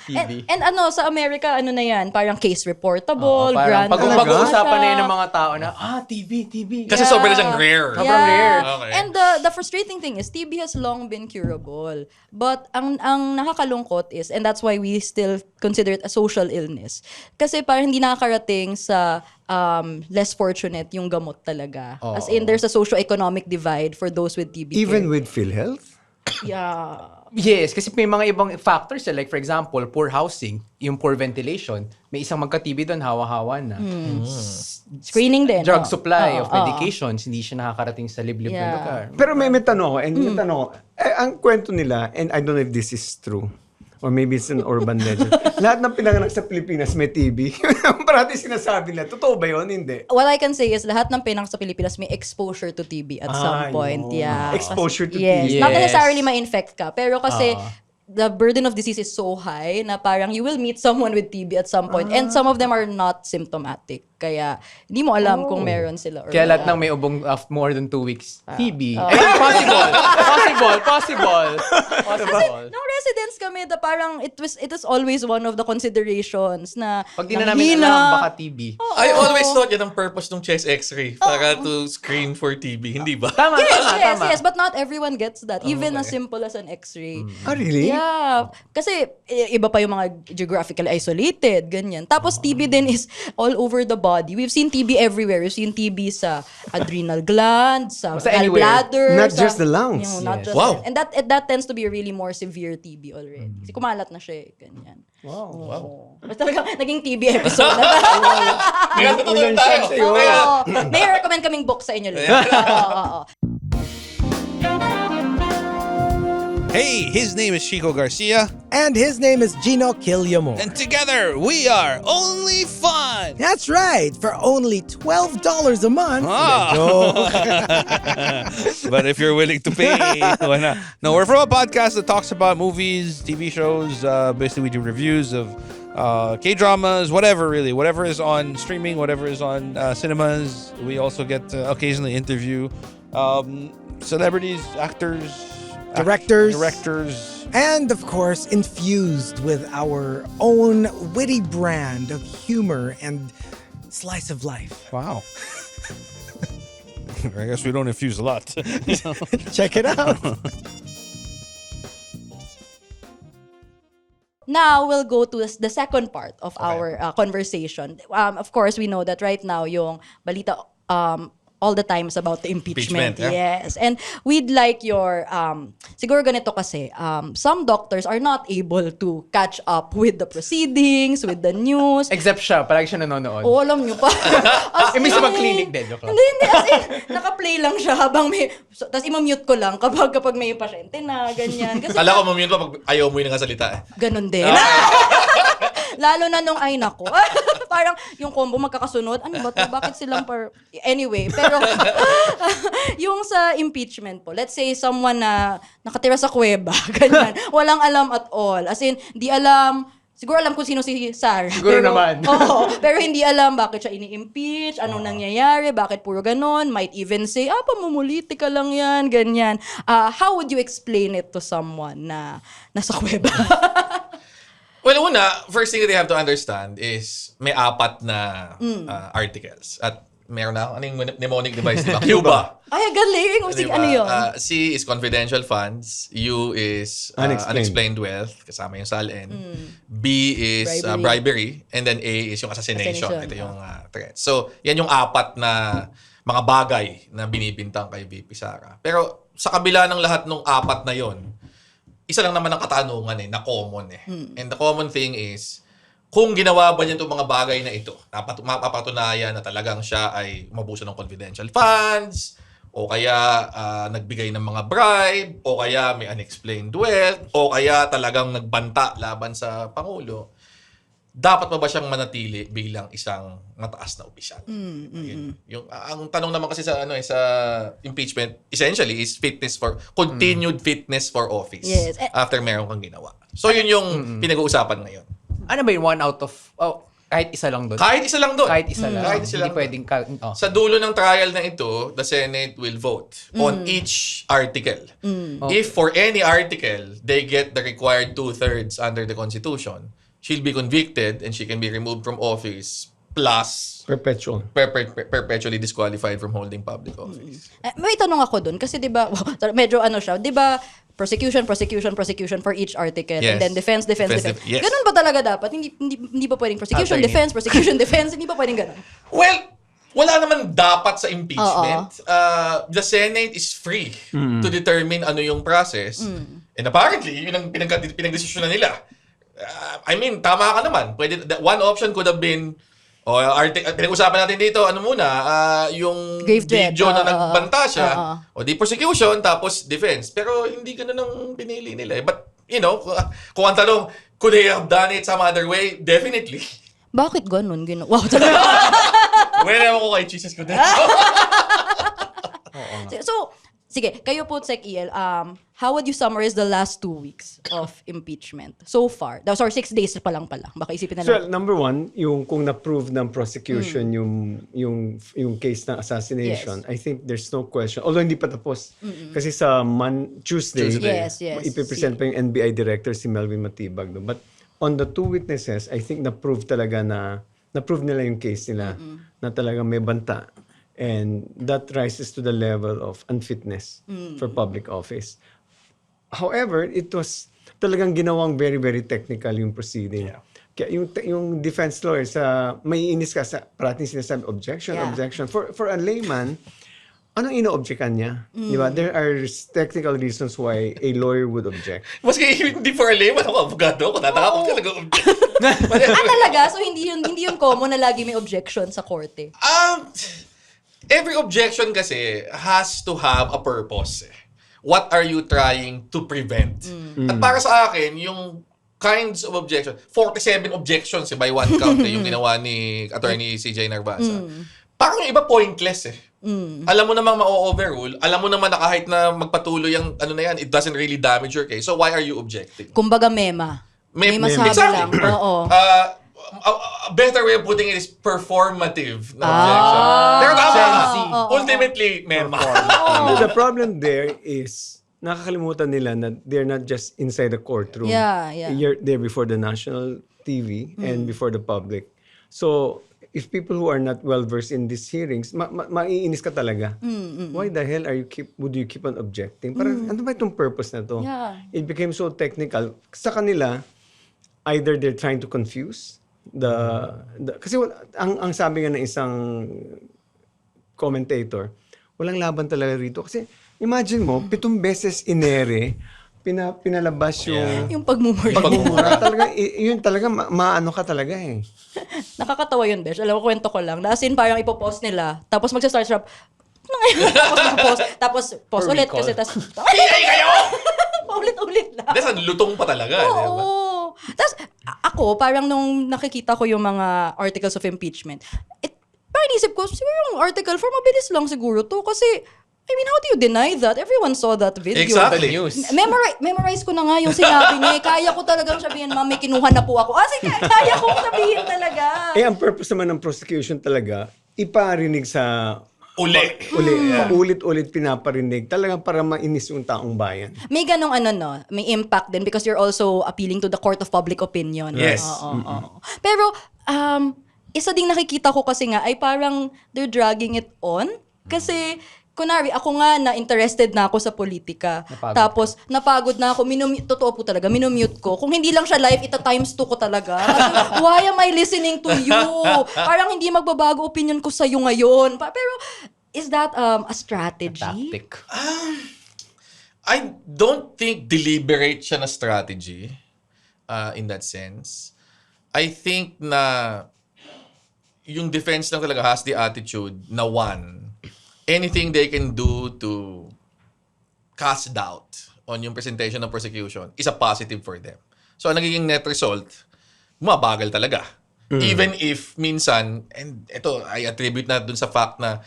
TB. And sa America, ano na yan, parang case reportable, parang grand pag-uusapan na yun ng mga tao na, TB. Kasi sobrang siyang rare. Sobrang rare. Okay. And the frustrating thing is, TB has long been curable. But ang nakakalungkot is, and that's why we still consider it a social illness, kasi parang hindi nakakarating sa less fortunate yung gamot talaga. As in, there's a socio-economic divide for those with TB. Even with PhilHealth? Yeah. Yes, kasi may mga ibang factors like for example, poor housing, yung poor ventilation, may isang magka-TB doon, hawa-hawa na. Screening din. Drug supply of medications, hindi siya nakakarating sa liblib na lugar. Pero may tanong ako, ang kwento nila, and I don't know if this is true, or maybe it's an urban legend. Lahat ng pinanganak sa Pilipinas may TB. Parati sinasabi nila. Totoo ba yun? Hindi. What I can say is lahat ng pinang sa Pilipinas may exposure to TB at some point. Yun. Yeah. Exposure to yes. TB. Not Yes. necessarily ma-infect ka. Pero kasi the burden of disease is so high na parang you will meet someone with TB at some point and some of them are not symptomatic. Kaya hindi mo alam kung meron sila or Kaya lahat wala. ng may ubong more than 2 weeks, TB. Possible. Nung residents kami, parang it is always one of the considerations na Pag di na namin alam, baka TB. I always thought yan ang purpose ng chest x-ray para to screen for TB. Hindi ba? Tama. Yes, but not everyone gets that. Even as simple as an x-ray. Really? Yeah. Kasi iba pa yung mga geographically isolated, ganyan. Tapos TB din is all over the body. We've seen TB everywhere. We've seen TB sa adrenal gland, sa gallbladder. Not just the lungs. Not just Wow. And that tends to be a really more severe TB already. Kasi kumalat na siya ganyan. Wow. Basta talaga naging TB episode na. Kaya tutulong tayo. May recommend kaming book sa inyo. Oo. Hey, his name is Chico Garcia, And his name is Gino Killiamore. and together we are Only Fun. That's right, for only $12 a month. Ah. But if you're willing to pay, why not? No, we're from a podcast that talks about movies, TV shows. Basically, we do reviews of K-dramas, whatever is on streaming, whatever is on cinemas. We also get to occasionally interview celebrities, actors, directors. And of course, infused with our own witty brand of humor and slice of life. Wow. I guess we don't infuse a lot. Check it out. Now, we'll go to the second part of our conversation. Of course, we know that right now, yung balita all the time is about the impeachment. Yes. And we'd like your, siguro ganito kasi, some doctors are not able to catch up with the proceedings, with the news. Except siya, palagi siya nanonood. O, alam nyo pa. Imbis na mag-clinic din, joke lang. Hindi. As in, naka-play lang siya habang may, tapos imamute ko lang kapag may pasyente na, ganyan. Kasi Kala ko mamute pa pag ayaw mo yung nakasalita. ganun din. Lalo na nung ay nako. Parang yung combo magkakasunod. Ano ba to? Bakit silang Anyway, pero yung sa impeachment po, let's say someone na nakatira sa kuweba, ganyan. Walang alam at all. As in, di alam, siguro alam kung sino si Sarah. Siguro naman. Oo, pero hindi alam bakit siya ini-impeach, anong nangyayari, bakit puro ganon. Might even say, pamumuliti ka lang yan, ganyan. How would you explain it to someone na nasa kuweba? Well, first thing that they have to understand is may 4 na articles. At meron na, ano yung mnemonic device nila? Cuba. Ay, galing. Sige, ano yun? C is confidential funds. U is unexplained wealth. Kasama yung SALN. B is bribery. And then A is yung assassination. Ito yung threat. So, yan yung 4 na mga bagay na binibintang kay VP Sara. Pero sa kabila ng lahat ng 4 na yon, isa lang naman ang katanungan na common . And the common thing is, kung ginawa ba niya itong mga bagay na ito, mapapatunayan na talagang siya ay umabuso ng confidential funds, o kaya nagbigay ng mga bribe, o kaya may unexplained wealth, o kaya talagang nagbanta laban sa Pangulo, dapat ba siyang manatili bilang isang mataas na opisyal? Ang tanong naman kasi sa sa impeachment essentially is continued fitness for office after meron kang ginawa. So yun yung pinag-uusapan ngayon. Ano ba yung 1 out of kahit isa lang doon? Kahit isa lang doon. Kahit isa lang. Hindi Hindi pwedeng Sa dulo ng trial na ito, the Senate will vote on each article. If for any article they get the required 2/3 under the Constitution, she'll be convicted and she can be removed from office plus perpetually disqualified from holding public office. May tanong ako dun kasi 'di ba medyo siya, 'di ba prosecution for each article and then defense. Yes. Ganun ba talaga dapat? Hindi ba pwedeng prosecution, defense, hindi ba pwedeng ganun? Well, wala naman dapat sa impeachment. The Senate is free to determine ano yung process. And apparently, yun ang pinagdesisyonan nila. I mean, tama ka naman. One option could have been, pinag-usapan natin dito, yung Grave threat. video na nagbanta siya, o di prosecution, tapos defense. Pero hindi ganun ang pinili nila. But, kung ang tanong, could they have done it some other way? Definitely. Bakit ganun? Wow, talaga. Well, ewan ko kay Jesus ko din. So, Sige, kayo po, Sec EL, how would you summarize the last 2 weeks of impeachment so far? Sorry, 6 days pa lang pala. Baka isipin na So, lang. number one, yung kung na-prove ng prosecution yung case ng assassination, Yes. I think there's no question. Although hindi pa tapos. Kasi sa Tuesday, Yes. ipipresent pa yung NBI director si Melvin Matibag. No? But on the 2 witnesses, I think na-prove talaga na-prove nila yung case nila na talagang may banta. And that rises to the level of unfitness for public office. However, it was talagang ginawang very, very technical yung proceeding. Kaya yung defense lawyers, may inis ka sa parating sinasabi, objection. For a layman, anong ino-objectan niya? Di ba? There are technical reasons why a lawyer would object. Maski hindi for a layman ako, abogado ako, tataka ko talaga object. Talaga? So, hindi yun common na lagi may objection sa korte? Every objection kasi has to have a purpose. What are you trying to prevent? At para sa akin, yung kinds of objection, 47 objections by one count yung ginawa ni Attorney CJ Narvasa. Parang yung iba pointless eh. Alam mo namang ma-overrule, alam mo naman na kahit na magpatuloy yung ano na yan, it doesn't really damage your case. So why are you objecting? Kumbaga mema. May masabi lang. Exactly. Oo. A better way of putting it is performative na objection. Pero tama. Ultimately, mema. The problem there is, nakakalimutan nila na they're not just inside the courtroom. Yeah. They're before the national TV and before the public. So, if people who are not well-versed in these hearings, maiinis ka talaga. Why the hell would you keep on objecting? Parang, ano ba itong purpose na to? Yeah. It became so technical. Sa kanila, either they're trying to confuse kasi ang sabi nga ng isang commentator, walang laban talaga rito. Kasi imagine mo, 7 beses inere, pinalabas Yung pagmumura. pagmumura. Talaga, yun talaga, maano ka talaga eh. Nakakatawa yun, Besh. Alam ko, kwento ko lang. As in, parang ipopost nila. Tapos magsa-start siya. Tapos post ulit. Kasi PA kayo! Paulit-ulit lang. That's lutong pa talaga. Diba? Oo. Tapos, ako, parang nung nakikita ko yung mga articles of impeachment, parang inisip ko, siguro yung article, for mabilis lang siguro to. Kasi, I mean, how do you deny that? Everyone saw that video. Exactly. Memorize ko na nga yung sinabi niya. Kaya ko talagang sabihin, ma'am, may kinuha na po ako. Kasi kaya kong sabihin talaga. Ang purpose naman ng prosecution talaga, iparinig sa paulit-ulit pinaparinig talagang para mainis yung taong bayan. May ganong may impact din because you're also appealing to the court of public opinion. Yes. Oo. Pero, isa ding nakikita ko kasi nga ay parang they're dragging it on. Kasi, kunwari, ako nga na interested na ako sa politika. Tapos, napagod na ako. Totoo po talaga, minumute ko. Kung hindi lang siya live, ita-times 2 ko talaga. Kasi, why am I listening to you? Parang hindi magbabago opinion ko sa'yo ngayon. Pero, is that a strategy? Tactic. I don't think deliberate siya na strategy in that sense. I think na yung defense lang talaga has the attitude na anything they can do to cast doubt on yung presentation ng prosecution is a positive for them. So, ang nagiging net result, mabagal talaga. Even if minsan, and ito, I attribute na dun sa fact na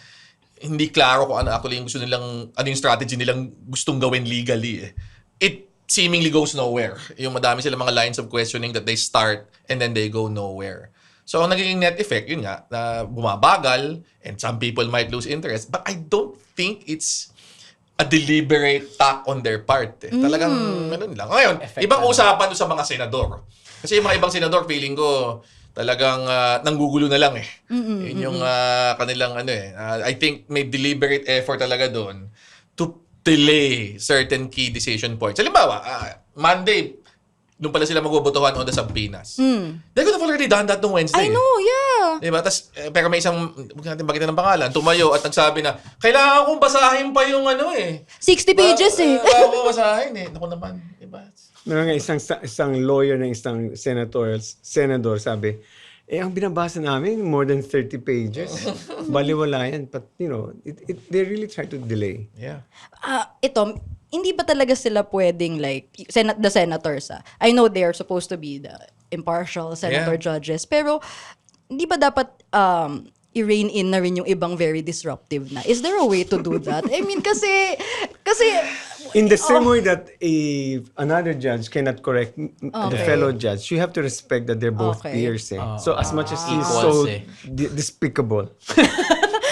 hindi klaro kung ano actually yung gusto nilang, ano yung strategy nilang gustong gawin legally. It seemingly goes nowhere. Yung madami silang mga lines of questioning that they start and then they go nowhere. So, ang nagiging net effect, yun nga, na bumabagal and some people might lose interest. But I don't think it's a deliberate tack on their part. Talagang, ganun lang. Ngayon, ibang usapan doon sa mga senador. Kasi yung mga ibang senador, feeling ko, talagang nanggugulo na lang eh. Yun yung kanilang I think may deliberate effort talaga doon to delay certain key decision points. Halimbawa, Monday, doon pala sila magbobotohan on the subpoenas. They could have already done that noong Wednesday. I know, yeah. Diba? Pero may isang, huwag natin bagitan ng pangalan, tumayo at nagsabi na, kailangan kong basahin pa yung 60 pages Bago basahin Naku naman. Diba? Meron nga isang lawyer ng isang senador sabi, ang binabasa namin, more than 30 pages. Baliwala yan. But, they really try to delay. Yeah. Ito, hindi ba talaga sila pwedeng the senators I know they're supposed to be the impartial senator judges, pero hindi ba dapat i-rein in na rin yung ibang very disruptive na. Is there a way to do that? I mean, kasi In the same way that another judge cannot correct the fellow judge, you have to respect that they're both peers. So as much as he's so Equals, despicable,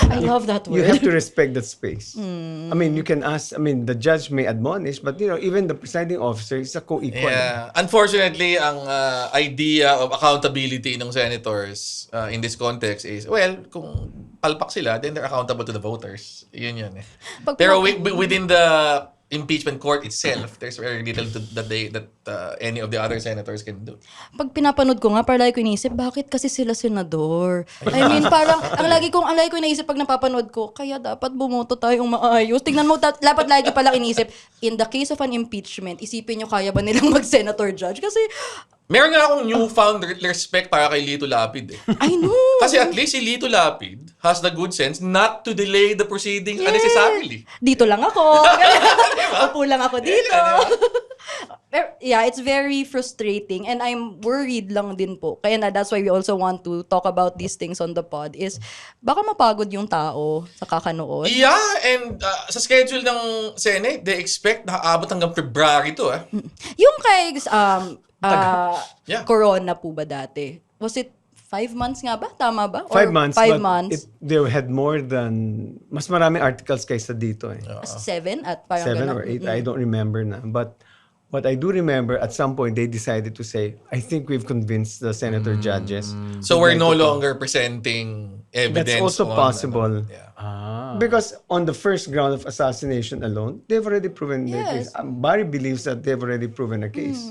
I love that you word. have to respect that space. I mean, you can ask, the judge may admonish, but even the presiding officer is a co-equal. Yeah. Unfortunately, ang idea of accountability ng senators in this context is, well, kung palpak sila, then they're accountable to the voters. Yun eh. Pero within the impeachment court itself, there's very little that any of the other senators can do. Pag pinapanood ko nga, parang lagi ko iniisip, bakit kasi sila senador? I mean, parang, ang lagi ko iniisip pag napapanood ko, kaya dapat bumoto tayong maayos. Tingnan mo, dapat lagi palang iniisip, in the case of an impeachment, isipin nyo kaya ba nilang mag-senator judge? Kasi, Meron nga akong newfound respect para kay Lito Lapid eh. I know. Kasi at least si Lito Lapid has the good sense not to delay the proceedings unnecessarily. Dito lang ako. Upo lang ako dito. Pero, yeah, it's very frustrating and I'm worried lang din po. Kaya that's why we also want to talk about these things on the pod is baka mapagod yung tao sa kakanood. Yeah, and sa schedule ng Senate, they expect na aabot hanggang February to. Yung kay Yeah. Corona po ba dati? Was it 5 months nga ba? Tama ba? Or 5 months, 5 but months. they had more than, mas maraming articles kaysa dito eh. 7 at parang 7 ganun. or 8, I don't remember na. But what I do remember, at some point, they decided to say, I think we've convinced the senator judges. So we're no longer presenting evidence. That's also on, possible. yeah. Because on the first ground of assassination alone, they've already proven their case. Barry believes that they've already proven a case.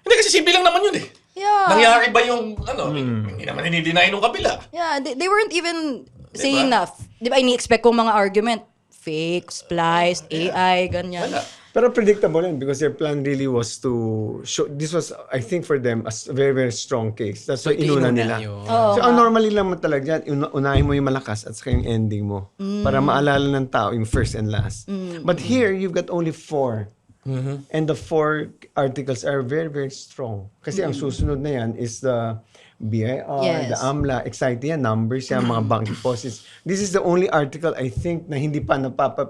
Hindi kasi simple lang naman yun eh. Yeah. Nangyari ba yung, hindi naman dinideny nung kabila. Yeah, they weren't even saying enough. Di ba, ini-expect kong mga argument. Fake, spliced, AI, ganyan. Wala. Pero predictable yun because their plan really was to show, this was, I think for them, a very, very strong case. That's why inuna nila. So, ang normally lang mo talaga dyan, unahin mo yung malakas at saka yung ending mo. Para maalala ng tao yung first and last. But here, you've got only 4. And the 4 articles are very, very strong. Kasi ang susunod na yan is the BIR, the AMLA, exciting yan, numbers yan, mga bank deposits. This is the only article, I think, na hindi pa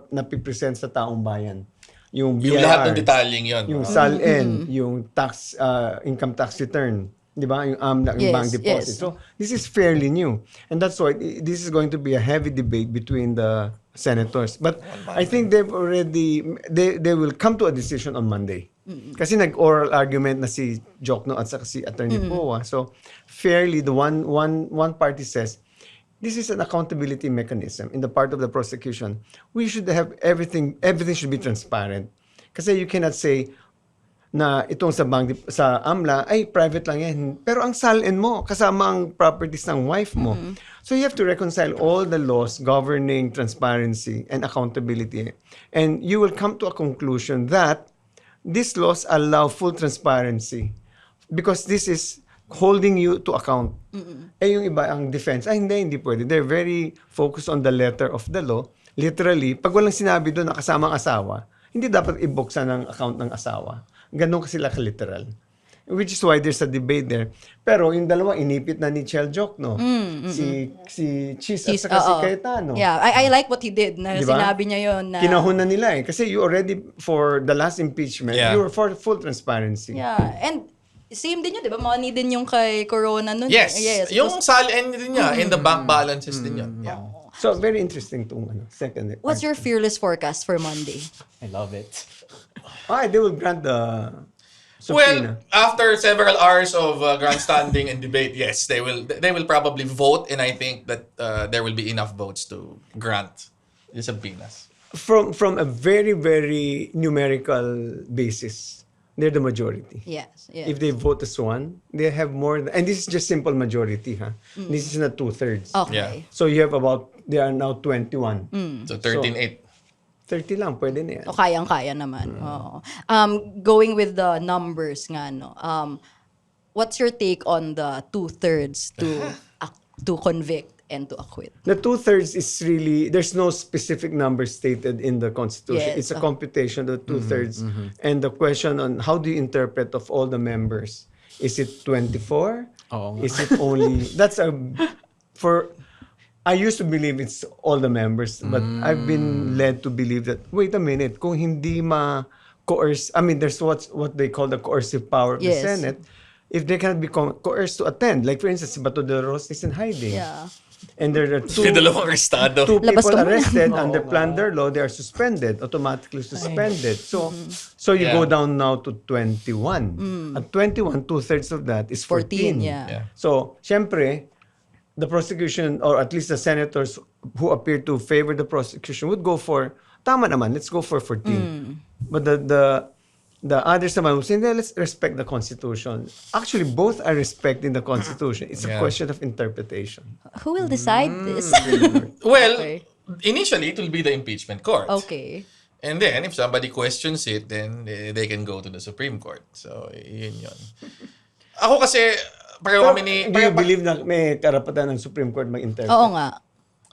napipresent sa taong bayan. Yung BIR. Yung lahat ng detalyeng yun. Yung SALN, yung tax, income tax return. Di ba? Yung AMLA, yung bank deposit. So, this is fairly new. And that's why this is going to be a heavy debate between the senators. But I think they've already, they will come to a decision on Monday. Kasi nag-oral argument na si Jokno at saka si Attorney Poa. So, fairly, the one party says, this is an accountability mechanism in the part of the prosecution. We should have everything should be transparent. Kasi you cannot say, na itong sa AMLA, ay private lang yan. Pero ang SALN mo, kasama ang properties ng wife mo. So you have to reconcile all the laws governing transparency and accountability. And you will come to a conclusion that these laws allow full transparency because this is holding you to account. Eh yung iba, ang defense, hindi pwede. They're very focused on the letter of the law. Literally, pag walang sinabi doon na kasama ang asawa, hindi dapat ibuksan ang account ng asawa. Ganun kasi sila ka-literal. Which is why there's a debate there. Pero yung dalawa, inipit na ni Chel Jokno. Si Cheese at saka si Cayetano. Yeah, I like what he did. Na Diba? Sinabi niya yun. Na, Kinahon na nila eh. Kasi you already, for the last impeachment, you were for full transparency. Yeah, and same din yun, di ba? Money din yung kay Corona nun. Yes. Yung Because- SALN din niya and the bank balances din yun. Yeah. So, very interesting tong second. What's your fearless forecast for Monday? I love it. They will grant the Well, subpoena. after several hours of grandstanding and debate, yes, they will probably vote, and I think that there will be enough votes to grant the subpoenas. From a very, very numerical basis, they're the majority. Yes. If they vote as one, they have more and this is just simple majority, huh? This is not 2/3. Okay. Yeah. So you have they are now 21. So 13-8. 30 lang, pwede na yan. O kayang-kaya naman. Oo. Going with the numbers nga, no. What's your take on the 2/3 to convict and to acquit? The 2/3 is really, there's no specific number stated in the Constitution. Yes. It's a computation of 2/3. And the question on how do you interpret of all the members? Is it 24? Oo nga. Is it only, I used to believe it's all the members, but I've been led to believe that, wait a minute, kung hindi ma-coerce, I mean, there's what they call the coercive power of the Yes. Senate. If they cannot be coerced to attend, like for instance, si Bato de la Rosa is in hiding. Yeah. And there are two May dalawang arestado. Labas people ka muna. arrested under plunder law, they are suspended, automatically suspended. So you go down now to 21. At 21, 2/3 of that is 14. Yeah. So, syempre, the prosecution, or at least the senators who appear to favor the prosecution would go for, tama naman, let's go for 14. But the others naman will say, let's respect the Constitution. Actually, both are respecting the Constitution. It's a question of interpretation. Who will decide this? Well, Okay. initially, it will be the impeachment court. Okay. And then, if somebody questions it, then they can go to the Supreme Court. So, yun. Ako kasi, pareho kami ni... Do you believe na may karapatan ng Supreme Court mag-interpret? Oo nga.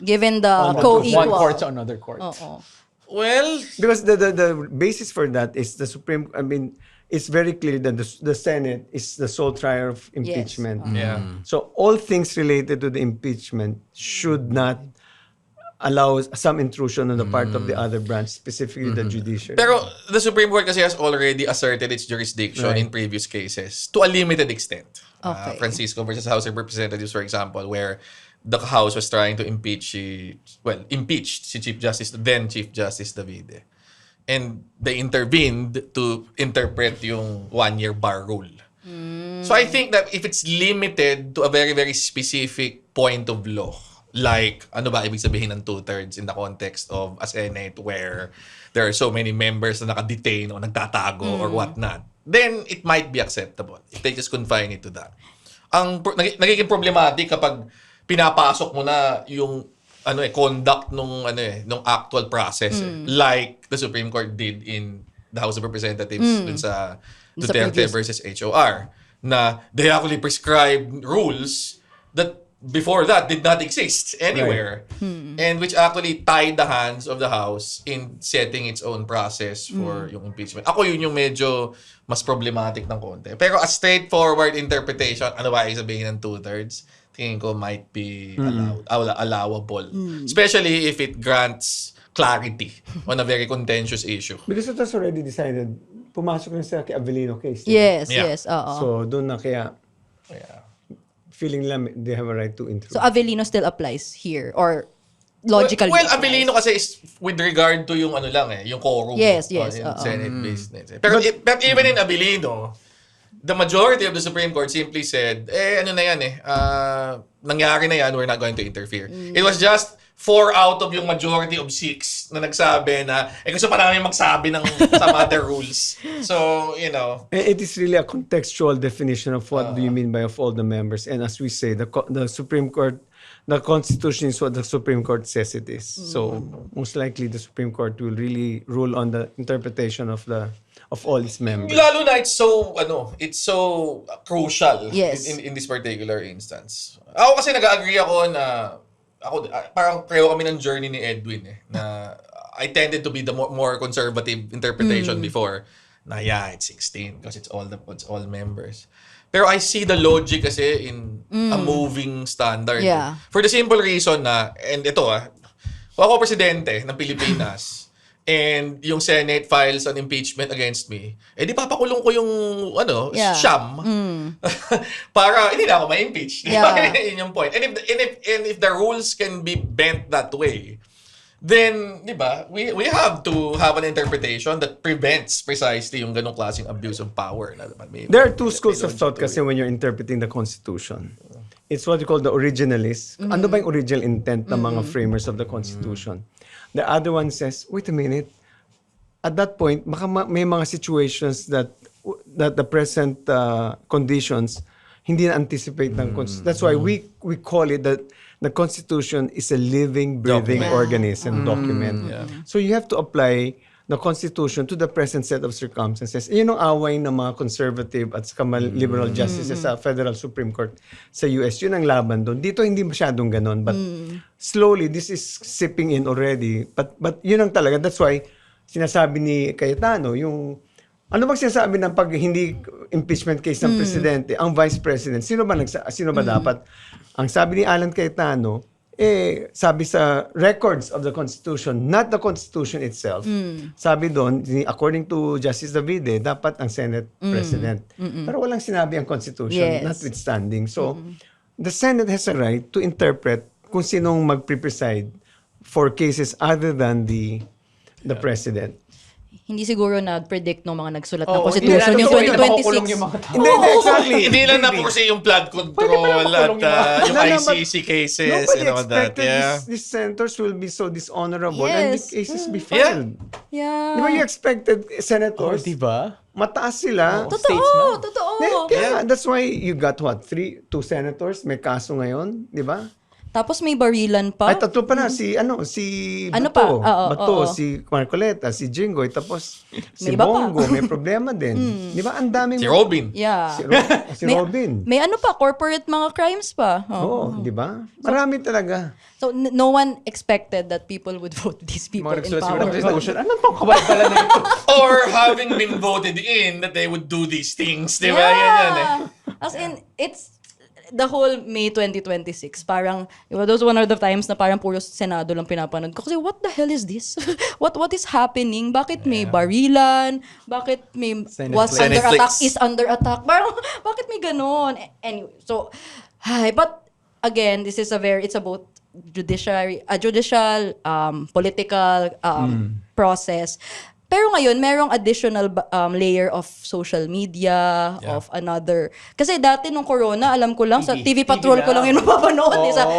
Given the One co-equal. court to another court. Oo. Well, Because the basis for that is the Supreme, I mean, it's very clear that the Senate is the sole trier of impeachment. yeah. So all things related to the impeachment should not allow some intrusion on the part of the other branch, specifically the judiciary. Pero the Supreme Court kasi has already asserted its jurisdiction in previous cases to a limited extent. Okay. Francisco versus House of Representatives, for example, where the House was trying to impeached si Chief Justice, then Chief Justice Davide. And they intervened to interpret yung 1-year bar rule. So I think that if it's limited to a very, very specific point of law, like, ano ba ibig sabihin ng 2/3 in the context of a Senate where there are so many members na naka-detain o nagtatago or whatnot, then it might be acceptable if they just confine it to that. Nagiging problematic kapag pinapasok mo na yung conduct nung actual process like the Supreme Court did in the House of Representatives dun sa Duterte versus HOR, na they actually prescribed rules that before that did not exist anywhere, and which actually tied the hands of the House in setting its own process for yung impeachment. Ako yun yung medyo mas problematic ng konti. Pero a straightforward interpretation, ano ba ibig sabihin ng 2/3, tingin ko might be allowable. Especially if it grants clarity on a very contentious issue. Because it was already decided, pumasok na sa kay Avellino case. Yes, Yeah. yes. Oo. So doon na kaya feeling lang they have a right to intrude. So Avellino still applies here or logically? Well, applies? Avellino kasi is with regard to yung yung quorum. Yes, in oo. Senate business. Pero but even in Avellino, the majority of the Supreme Court simply said, ano na yan nangyari na yan, we're not going to interfere. It was just 4 out of yung majority of 6 na nagsabi na, gusto pa namin magsabi ng some other rules. So, It is really a contextual definition of what do you mean by of all the members. And as we say, the Supreme Court, the Constitution is what the Supreme Court says it is. So most likely the Supreme Court will really rule on the interpretation of all its members. lalo na it's so crucial Yes. in this particular instance. Ako kasi nag-agree ako na parang pareho kami ng journey ni Edwin na I tended to be the more conservative interpretation before na it's 16 because it's all members. Pero I see the logic kasi in a moving standard. Yeah. For the simple reason na, and ito kung ako presidente ng Pilipinas and yung Senate files an impeachment against me, di papakulong ko yung siyam para hindi na ako ma-impeach. Yeah. Yun yung point. And if the rules can be bent that way, then, di ba, we have to have an interpretation that prevents precisely yung ganong klaseng abuse of power. There are two schools of thought kasi when you're interpreting the Constitution. It's what you call the originalists. Ano ba yung original intent ng mga framers of the Constitution? The other one says, wait a minute, at that point, baka may mga situations that the present conditions hindi na-anticipate ng Constitution. That's why we call it that the Constitution is a living, breathing organism, document. So you have to apply the Constitution to the present set of circumstances. Yun ang away ng mga conservative at saka liberal justices sa Federal Supreme Court sa US. Yun ang laban doon. Dito hindi masyadong ganon. But slowly, this is sipping in already. But yun ang talaga. That's why, sinasabi ni Cayetano, yung ano bang sinasabi ng pag hindi impeachment case ng presidente, ang vice president, sino ba dapat? Ang sabi ni Alan Cayetano, sabi sa records of the Constitution, not the Constitution itself, sabi doon, according to Justice Davide, dapat ang Senate President. Pero walang sinabi ang Constitution, Yes. notwithstanding. So, the Senate has a right to interpret kung sinong mag-preside for cases other than the President. Hindi siguro nag-predict ng mga nagsulat ng Oo, Constitution hindi yung natin pwede makukulong 2026. yung mga tao. Hindi, exactly. Hindi lang na kasi yung flood control at yung No, no, but ICC cases Nobody and all that. expected Yeah. these senators will be so dishonorable and the Yes. cases be Yeah. filed. Yeah. Di ba you expected senators? Diba? Mataas sila. Totoo, totoo. Kaya, that's why you got what? 2 senators may kaso ngayon, di ba? Tapos may barilan pa. Ay, tatlo pa na. Si Ano Bato. pa? Oo, Bato, oo. si Marcoleta, si Jinggoy, tapos si May iba pa. Bongo, may problema din. Di ba? Ang daming... Si Robin. Yeah. Si Robin. May ano pa, corporate mga crimes pa. Oo, di ba? Marami talaga. So, no one expected that people would vote these people Mga in nagsulat siguro power. ng Constitution. Anong pangkabal pala na ito? Or having been voted in that they would do these things. Di ba? Yan eh. As in, it's the whole May 2026. Parang, those one of the times na parang puro Senado lang pinapanood ko. Kasi what the hell is this? what is happening? Bakit may barilan? Bakit may Senate was flex. under Senate attack, flex. is under attack? Parang, bakit may ganon? Anyway, so, but again, it's about judicial, political process. Pero ngayon, merong additional layer of social media, of another. Kasi dati nung corona, alam ko lang, sa TV Patrol ko lang yung napapanood. Sa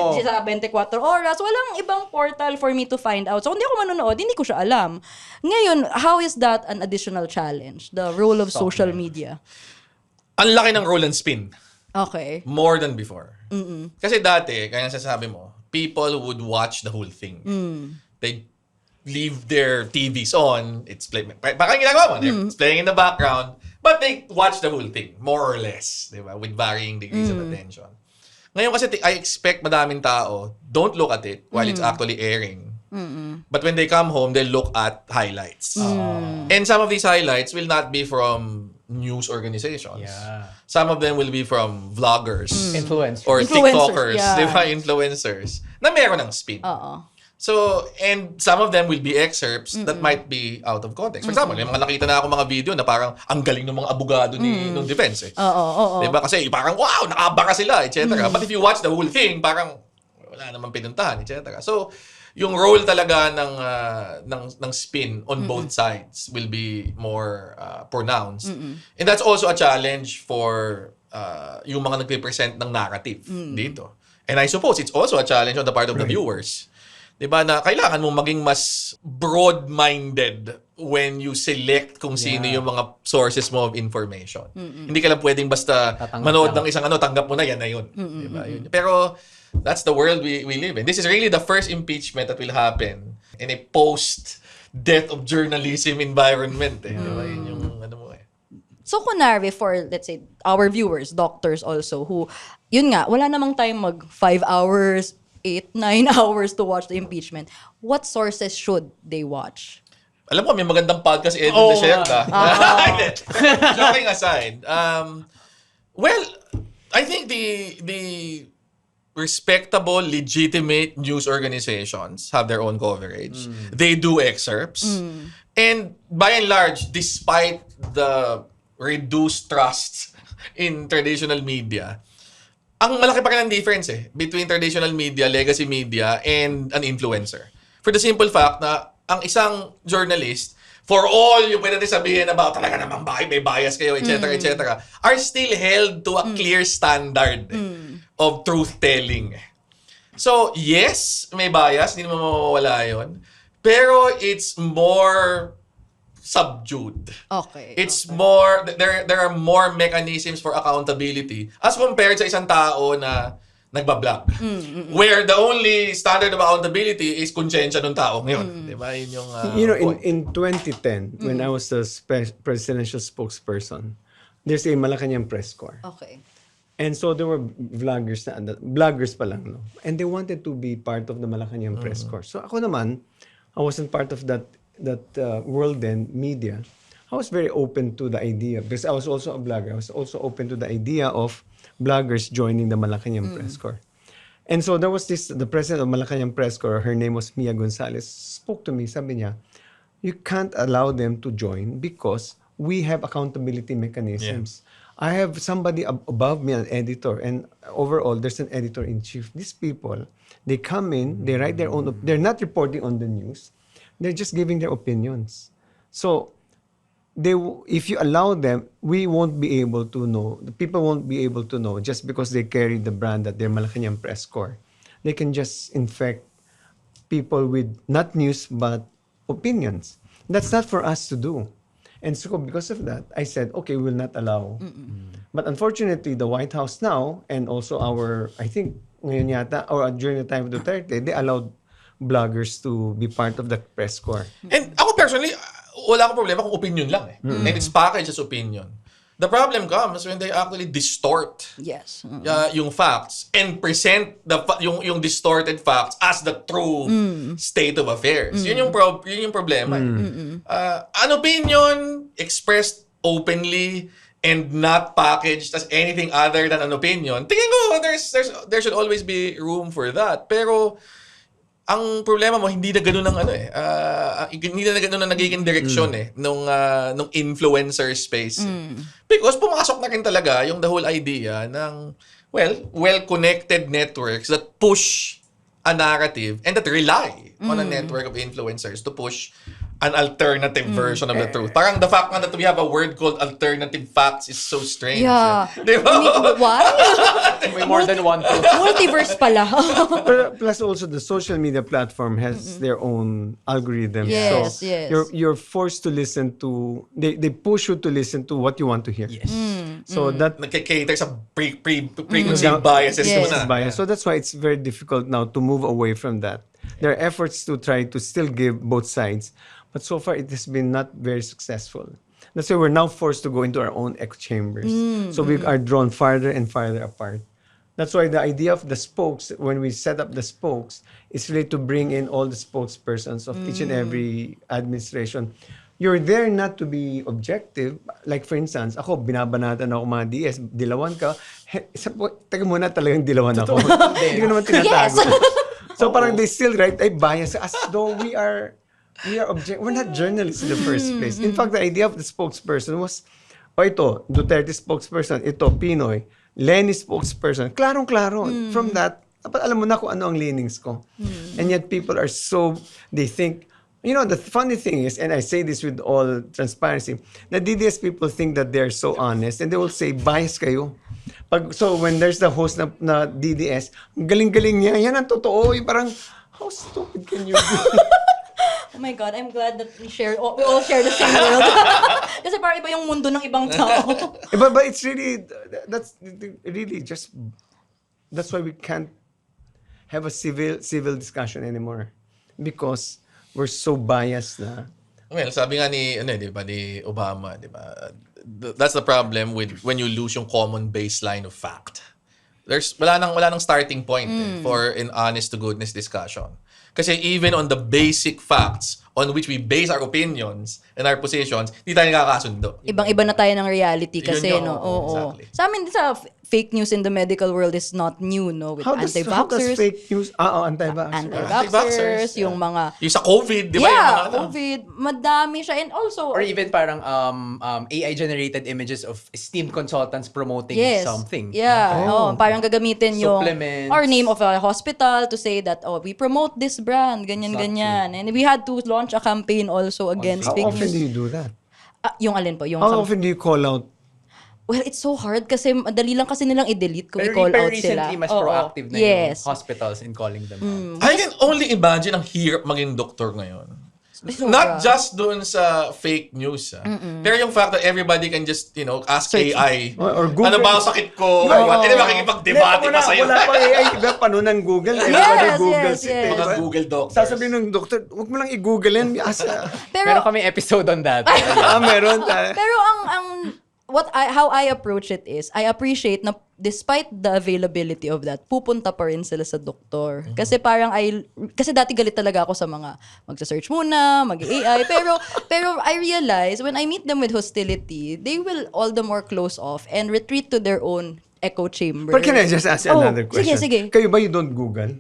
24 oras. Walang ibang portal for me to find out. So, kung hindi ako manonood, hindi ko siya alam. Ngayon, how is that an additional challenge? The role of social media? Ang laki ng roll and spin. Okay. More than before. Kasi dati, kaya sasabi mo, people would watch the whole thing. They leave their TVs on. It's playing. Baka yung ginagawa mo. It's playing in the background. But they watch the whole thing. More or less. Diba? With varying degrees of attention. Ngayon kasi I expect madaming tao don't look at it while it's actually airing. But when they come home, they look at highlights. And some of these highlights will not be from news organizations. Yeah. Some of them will be from vloggers. Influencers. Or Influencers, TikTokers. yeah. Di ba? Influencers. Na meron ng spin. Oo. So, and some of them will be excerpts that might be out of context. For example, may mga nakita na ako mga video na parang ang galing ng mga abogado ng defense. Oo. Diba? Kasi parang, wow, nakabara sila, etc. But if you watch the whole thing, parang wala namang pinuntahan, etc. So, yung role talaga ng spin on both sides will be more pronounced. And that's also a challenge for yung mga nagpe-present ng narrative dito. And I suppose it's also a challenge on the part of the viewers. Diba na kailangan mong maging mas broad-minded when you select kung sino yung mga sources mo of information. Hindi ka lang pwedeng basta manood ng isang tanggap mo na yan na yun. Diba? Yun. Pero that's the world we live in. This is really the first impeachment that will happen in a post-death of journalism environment. Diba? Yun yung mo eh. So, kunwari for, let's say, our viewers, doctors also, who, yun nga, wala namang time mag 5 hours, 8-9 hours to watch the impeachment. What sources should they watch? Alam ko, may magandang podcast si Edwin de Sherda. Joking aside. Well, I think the respectable, legitimate news organizations have their own coverage. They do excerpts. And by and large, despite the reduced trust in traditional media, ang malaki pa rin ang difference between traditional media, legacy media, and an influencer. For the simple fact na ang isang journalist, for all yung pwede sabihin about talaga namang may bias kayo, etc., etc., are still held to a clear standard of truth-telling. So, yes, may bias, hindi naman mawawala yun. Pero it's more subdued. Okay. It's more, there are more mechanisms for accountability as compared sa isang tao na nagbablog. Where the only standard of accountability is konsensya ng tao ngayon. Diba? Yun yung in 2010, when I was the presidential spokesperson, there's a Malacanang press corps. Okay. And so there were vloggers pa lang, no? And they wanted to be part of the Malacanang press corps. So ako naman, I wasn't part of that world then, media. I was very open to the idea because I was also a blogger. I was also open to the idea of bloggers joining the Malacanang press corps. And so there was the president of Malacanang Press Corps, her name was Mia Gonzalez, spoke to me, sabi niya, you can't allow them to join because we have accountability mechanisms. I have somebody above me, an editor, and overall, there's an editor-in-chief. These people, they come in, they write their own, they're not reporting on the news, they're just giving their opinions. So, if you allow them, we won't be able to know, the people won't be able to know just because they carry the brand that they're Malacanang Press Corps. They can just infect people with not news but opinions. That's not for us to do. And so because of that, I said, okay, we will not allow. But unfortunately, the White House now, and also I think, ngayon yata, or during the time of Duterte, they allowed bloggers to be part of the press corps. And ako personally, wala akong problema kung opinion lang eh. And it's packaged as opinion. The problem comes when they actually distort Yes. yung facts and present yung distorted facts as the true state of affairs. Yun yung problema. An opinion expressed openly and not packaged as anything other than an opinion. Tingin ko there should always be room for that. Pero ang problema mo, hindi na ganun hindi na ganun ang nagiging direksyon nung influencer space. Because pumasok na rin talaga yung the whole idea ng, well-connected networks that push a narrative and that rely on a network of influencers to push an alternative version of the truth. Parang the fact that we have a word called alternative facts is so strange. Yeah. Di ba? Why? May more than one truth. Multiverse pala. Plus also the social media platform has their own algorithms. Yes, so yes. you're forced to listen to, they push you to listen to what you want to hear. Yes. So that Nagkikater sa preconceived biases mo Yes. na. bias. So that's why it's very difficult now to move away from that. There are efforts to try to still give both sides, but so far it has been not very successful. That's why we're now forced to go into our own echo chambers. So we are drawn farther and farther apart. That's why the idea of the spokes, when we set up the spokes, is really to bring in all the spokespersons of each and every administration. You're there not to be objective. Like for instance, ako, binabanatan ako mga DS, dilawan ka. Teka muna, talagang dilawan ako. Hindi ko naman tinatago. So parang they still write, ay bias, as though we are we're not journalists in the first place. In fact, the idea of the spokesperson was, ito, Duterte spokesperson, ito, Pinoy, Lenny spokesperson. Klarong-klaro. From that, dapat alam mo na kung ano ang leanings ko. And yet people are they think, the funny thing is, and I say this with all transparency, the DDS people think that they're so honest and they will say, bias kayo. So when there's the host na DDS, galing-galing niya, yan ang totoo. Yung parang, how stupid can you be? Oh my God, I'm glad that we all share the same world. Kasi parang iba yung mundo ng ibang tao. But it's really, that's really just, that's why we can't have a civil discussion anymore. Because we're so biased na. Well, sabi nga ni Obama, di ba? That's the problem with when you lose yung common baseline of fact. Wala nang starting point for an honest to goodness discussion. Kasi even on the basic facts on which we base our opinions and our positions, hindi tayo nakakasundo. Ibang-iba na tayo ng reality kasi, Yun yun, no? Oo. exactly. Sa amin, fake news in the medical world is not new, no? With How does anti-vaxxers. fake news? Anti-vaxxers. Anti-vaxxers, yung mga... Yung sa COVID, di ba? Yeah, yung mga, COVID. Madami siya. And also... Or even parang AI-generated images of esteemed consultants promoting something. Yeah. Oh, parang gagamitin yung Supplements. or name of a hospital to say that, we promote this brand, ganyan-ganyan. And we had to launch a campaign also against How fake often news. do you do that? Yung alin po? Yung How often do you call out? Well, it's so hard kasi madali lang kasi nilang i-delete kung Pero i-call out sila. recently, mas Oo. proactive na yung hospitals in calling them out. I can only imagine ang hirap maging doktor ngayon. Not just doon sa fake news. Pero yung fact that everybody can just, ask Search. AI, Or Google. ano ba ang sakit ko? Hindi makikipag-debate pa sa'yo. Wala pa AI. Iba pa nun ng Google. Everybody Googles it. yes. Mga Google doctors. Sasabihin ng doktor, huwag mo lang i-Google yan. Meron kami episode on that. Meron. Pero how I approach it is, I appreciate na despite the availability of that, pupunta pa rin sila sa doktor. Kasi kasi dati galit talaga ako sa mga magsa-search muna, mag-AI, pero I realize when I meat them with hostility, they will all the more close off and retreat to their own echo chamber. But can I just ask you another question? Sige. Kayo ba, you don't Google?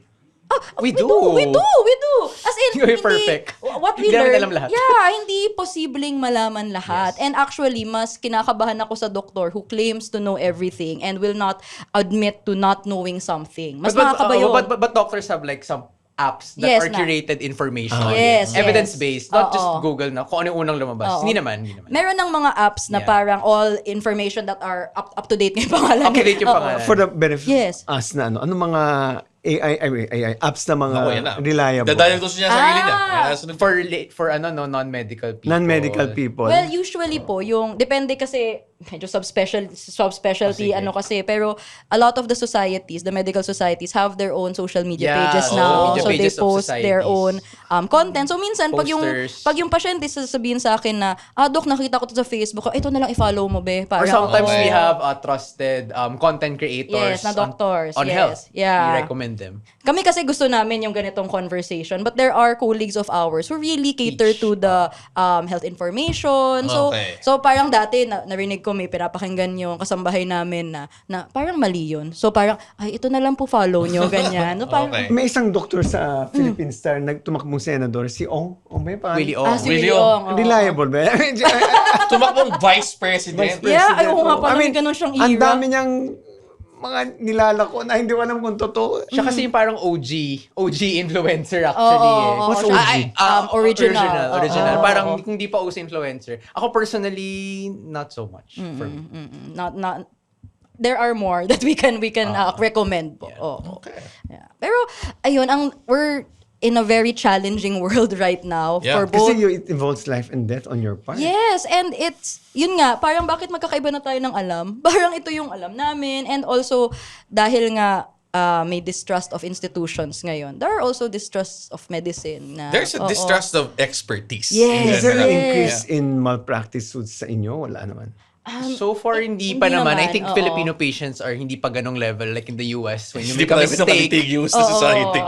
We do. We do. As in, You're hindi, perfect. what we Hindi namin learn, alam lahat. hindi posibleng malaman lahat. And actually, mas kinakabahan ako sa doktor who claims to know everything and will not admit to not knowing something. Mas nakakaba yun. But doctors have like some apps that Yes, are curated information. Yes, Evidence-based, not just Oo. Google na kung ano yung unang lumabas. Oo. Hindi naman. Meron ng mga apps na Yeah. parang all information that are up to date yung pangalan. Up-to-date yung Oo. pangalan. For the benefit Yes. us na ano mga AI apps na mga Ako, yan na. reliable. Dadayan ko siya sa sarili niya. Ah. Kaya sunod For non-medical people. Non-medical people. Well, usually po, yung, depende kasi, medyo subspecialty, Sige. kasi, pero a lot of the societies, the medical societies, have their own social media Yeah, pages social now. media So they pages of post their societies. own content. So minsan, Posters. pag yung pasyente sasabihin sa akin na, Dok, nakita ko to sa Facebook, ito na lang i-follow mo, be. Or Parang, sometimes oo. we have trusted content creators Yes, na doctors. on Yes. health. Yeah. We recommend them. Kami kasi gusto namin yung ganitong conversation, but there are colleagues of ours who really cater to the health information. So Okay. so parang dati narinig ko may pinapakinggan yung kasambahay namin na parang mali yun. So parang ay ito na lang po follow nyo ganyan. So parang Okay. May isang doktor sa Philippine Star nagtumakbong senador, si Ong ba yung pangalan? Willie Ong. si Willie Willie Ong. Ong, oo. Reliable ba? Tumakbong vice president. Yeah, ay oo nga pala, I mean, may ganun siyang ang era. dami niyang mga nilalako na hindi ko alam kung totoo. Siya kasi yung parang OG influencer actually. Oo, What's oo, OG? siya. Original. Original. Oo, Parang oo. hindi pa uso influencer. Ako personally, not so much for me. Not there are more that we can recommend po. Oo. Okay. Yeah. Pero ayun, we're in a very challenging world right now Yeah. for both. Kasi it involves life and death on your part. Yes, and yun nga, parang bakit magkakaiba na tayo ng alam? Parang ito yung alam namin. And also, dahil nga may distrust of institutions ngayon, there are also distrust of medicine. There's a Oo. distrust of expertise. Yes. Is there an Yes. increase in malpractice suits sa inyo? Wala naman. So far, hindi pa hindi naman. I naman, think oo. Filipino patients are hindi pa ganong level like in the US. When you Hindi make a pa namin mistake, nakalitig sa society.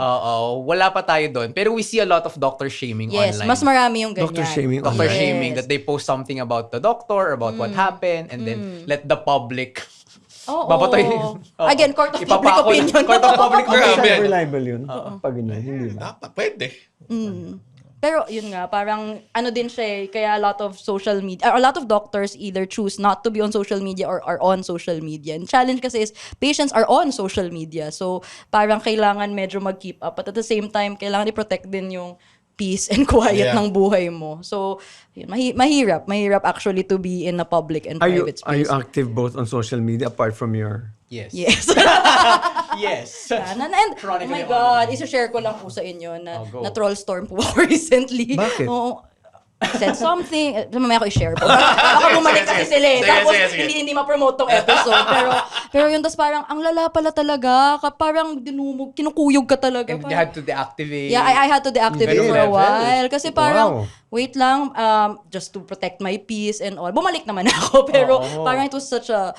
wala pa tayo doon. Pero we see a lot of doctor shaming Yes, online. mas marami yung ganyan. Doctor shaming Doctor online. shaming that they post something about the doctor, about what happened, and then let the public Oo. babatoy. Again, court of public Ipapako- opinion. Court of public Grabe. opinion. Is that reliable yun? Pag ganyan, hindi ba? Dapat, pwede. Pero yun nga, parang ano din siya, kaya a lot of social media, a lot of doctors either choose not to be on social media or are on social media. And challenge kasi is patients are on social media. So parang kailangan medyo mag-keep up. But at the same time, kailangan i-protect din yung peace and quiet Yeah. ng buhay mo. So yun, mahirap actually to be in a public and Are you private space. active both on social media apart from your... Yes. Yes. Yes. And oh Chronically my God, isa-share ko lang po sa inyo na go. troll storm po ako recently. Bakit? Oo. Said something. Mamaya ko i-share po. Baka bumalik kasi sila eh. Sige, Tapos sige. hindi ma-promote tong episode. Pero yun, tas parang, ang lala pala talaga. Parang kinukuyog ka talaga. And you Parang- had to deactivate. Yeah, I had to deactivate Very for a level. while. Kasi parang, Wow. wait lang, just to protect my peace and all. Bumalik naman ako. Pero parang it was such a...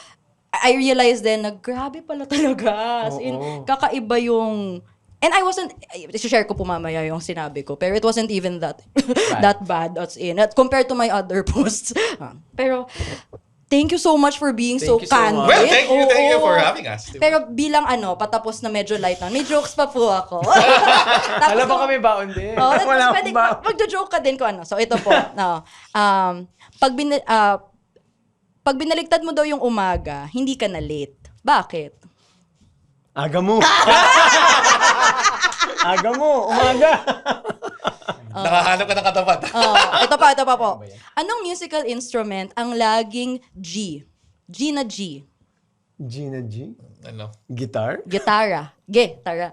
I realized then na grabe pala talaga. As in, kakaiba yung... And I wasn't... I-share ko po mamaya yung sinabi ko. Pero it wasn't even that bad. That's in. Compared to my other posts. Pero... Thank you so much for being so Thank you so candid. much. Well, thank you Oo. for having us. Diba? Pero bilang patapos na medyo light na, may jokes pa po ako. Alam ba kami baon din? Oh, Wala pwede ba? magjo-joke ka din ko ano. So ito po, no. Pag binaligtad mo daw yung umaga, hindi ka na late. Bakit? Aga mo! Aga mo! Umaga! Nakahanap ka ng katapat. Ito pa po. Anong musical instrument ang laging G? G na G. G na G? Ano? Guitar? Gitara. Tara.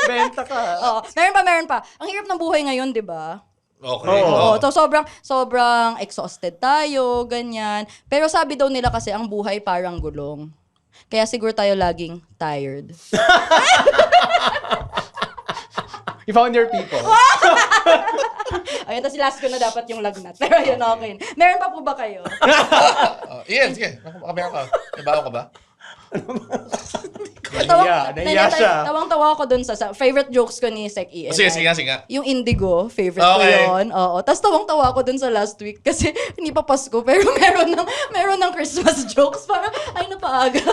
Benta ka. Oh, meron pa. Ang hirap ng buhay ngayon, 'di ba? Okay. Oo. So sobrang exhausted tayo, ganyan. Pero sabi daw nila kasi ang buhay parang gulong. Kaya siguro tayo laging tired. You found your people. Ayun, tapos last ko na dapat yung lagnat. Pero yun, okay. Meron pa po ba kayo? Ian, sige. Meron ka. May bago ka ba? Nahiya siya. Tawang-tawa ako dun sa favorite jokes ko ni Sec EL. Sige. Yung Indigo, favorite ko yun. Oo. Tapos tawang-tawa ako dun sa last week kasi hindi pa Pasko pero meron ng Christmas jokes. Parang, ay, napaaga.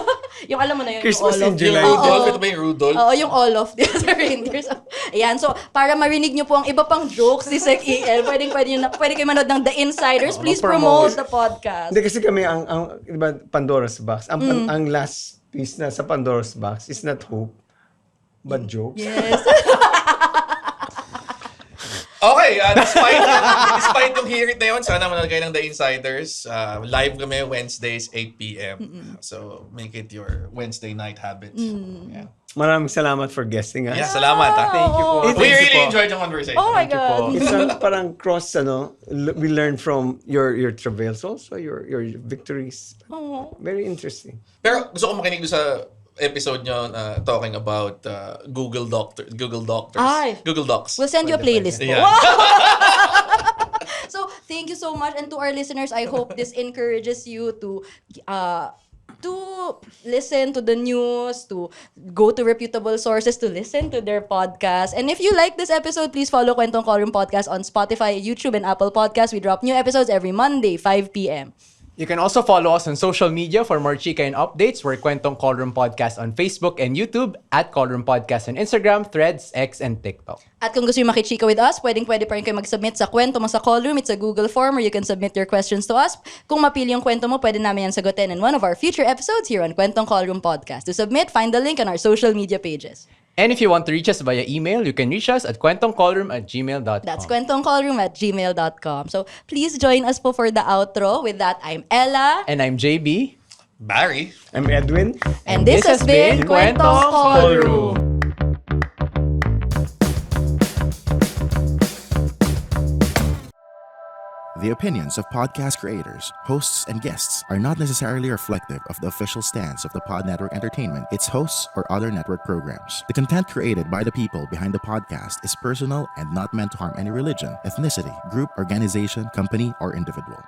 Yung alam mo na yun. Christmas yung in July. Rudolph, ito ba yung Rudolph? Oo, yung all of the other reindeers. Ayan, so para marinig nyo po ang iba pang jokes ni Sec EL, pwede kayo manood ng The Insiders. Please promote the podcast. Hindi kasi kami diba, Pandora's Box. Ang last piece na sa Pandora's Box is not hope, but jokes. Yes. Okay, despite yung hearing na yun, sana manood kayo ng The Insiders. Live kami Wednesdays, 8 p.m. So, make it your Wednesday night habit. Yeah. Maraming salamat for guesting us. Yeah, salamat. Thank you po. We really enjoyed the conversation. Oh my God. It's parang cross, we learn from your travails also, your victories. Very interesting. Pero gusto ko makinig doon sa episode nyo talking about Google Doctors. Ay. Google Docs. We'll send you a playlist. Yeah. So, thank you so much. And to our listeners, I hope this encourages you to listen to the news, to go to reputable sources, to listen to their podcast. And if you like this episode, please follow Kwentong Callroom Podcast on Spotify, YouTube, and Apple Podcasts. We drop new episodes every Monday, 5 p.m. You can also follow us on social media for more chika and updates. We're Kwentong Callroom Podcast on Facebook and YouTube, at Callroom Podcast on Instagram, Threads, X, and TikTok. At kung gusto nyo makichika with us, pwede pa rin kayo mag-submit sa kwento mo sa Callroom. It's a Google form where you can submit your questions to us. Kung mapili yung kwento mo, pwede namin yan sagutin in one of our future episodes here on Kwentong Callroom Podcast. To submit, find the link on our social media pages. And if you want to reach us via email, you can reach us at kwentongcallroom@gmail.com. That's kwentongcallroom@gmail.com. So please join us po for the outro. With that, I'm Ella. And I'm JB. Barry. I'm Edwin. And this has been Kwentong Callroom. The opinions of podcast creators, hosts, and guests are not necessarily reflective of the official stance of the Pod Network Entertainment, its hosts, or other network programs. The content created by the people behind the podcast is personal and not meant to harm any religion, ethnicity, group, organization, company, or individual.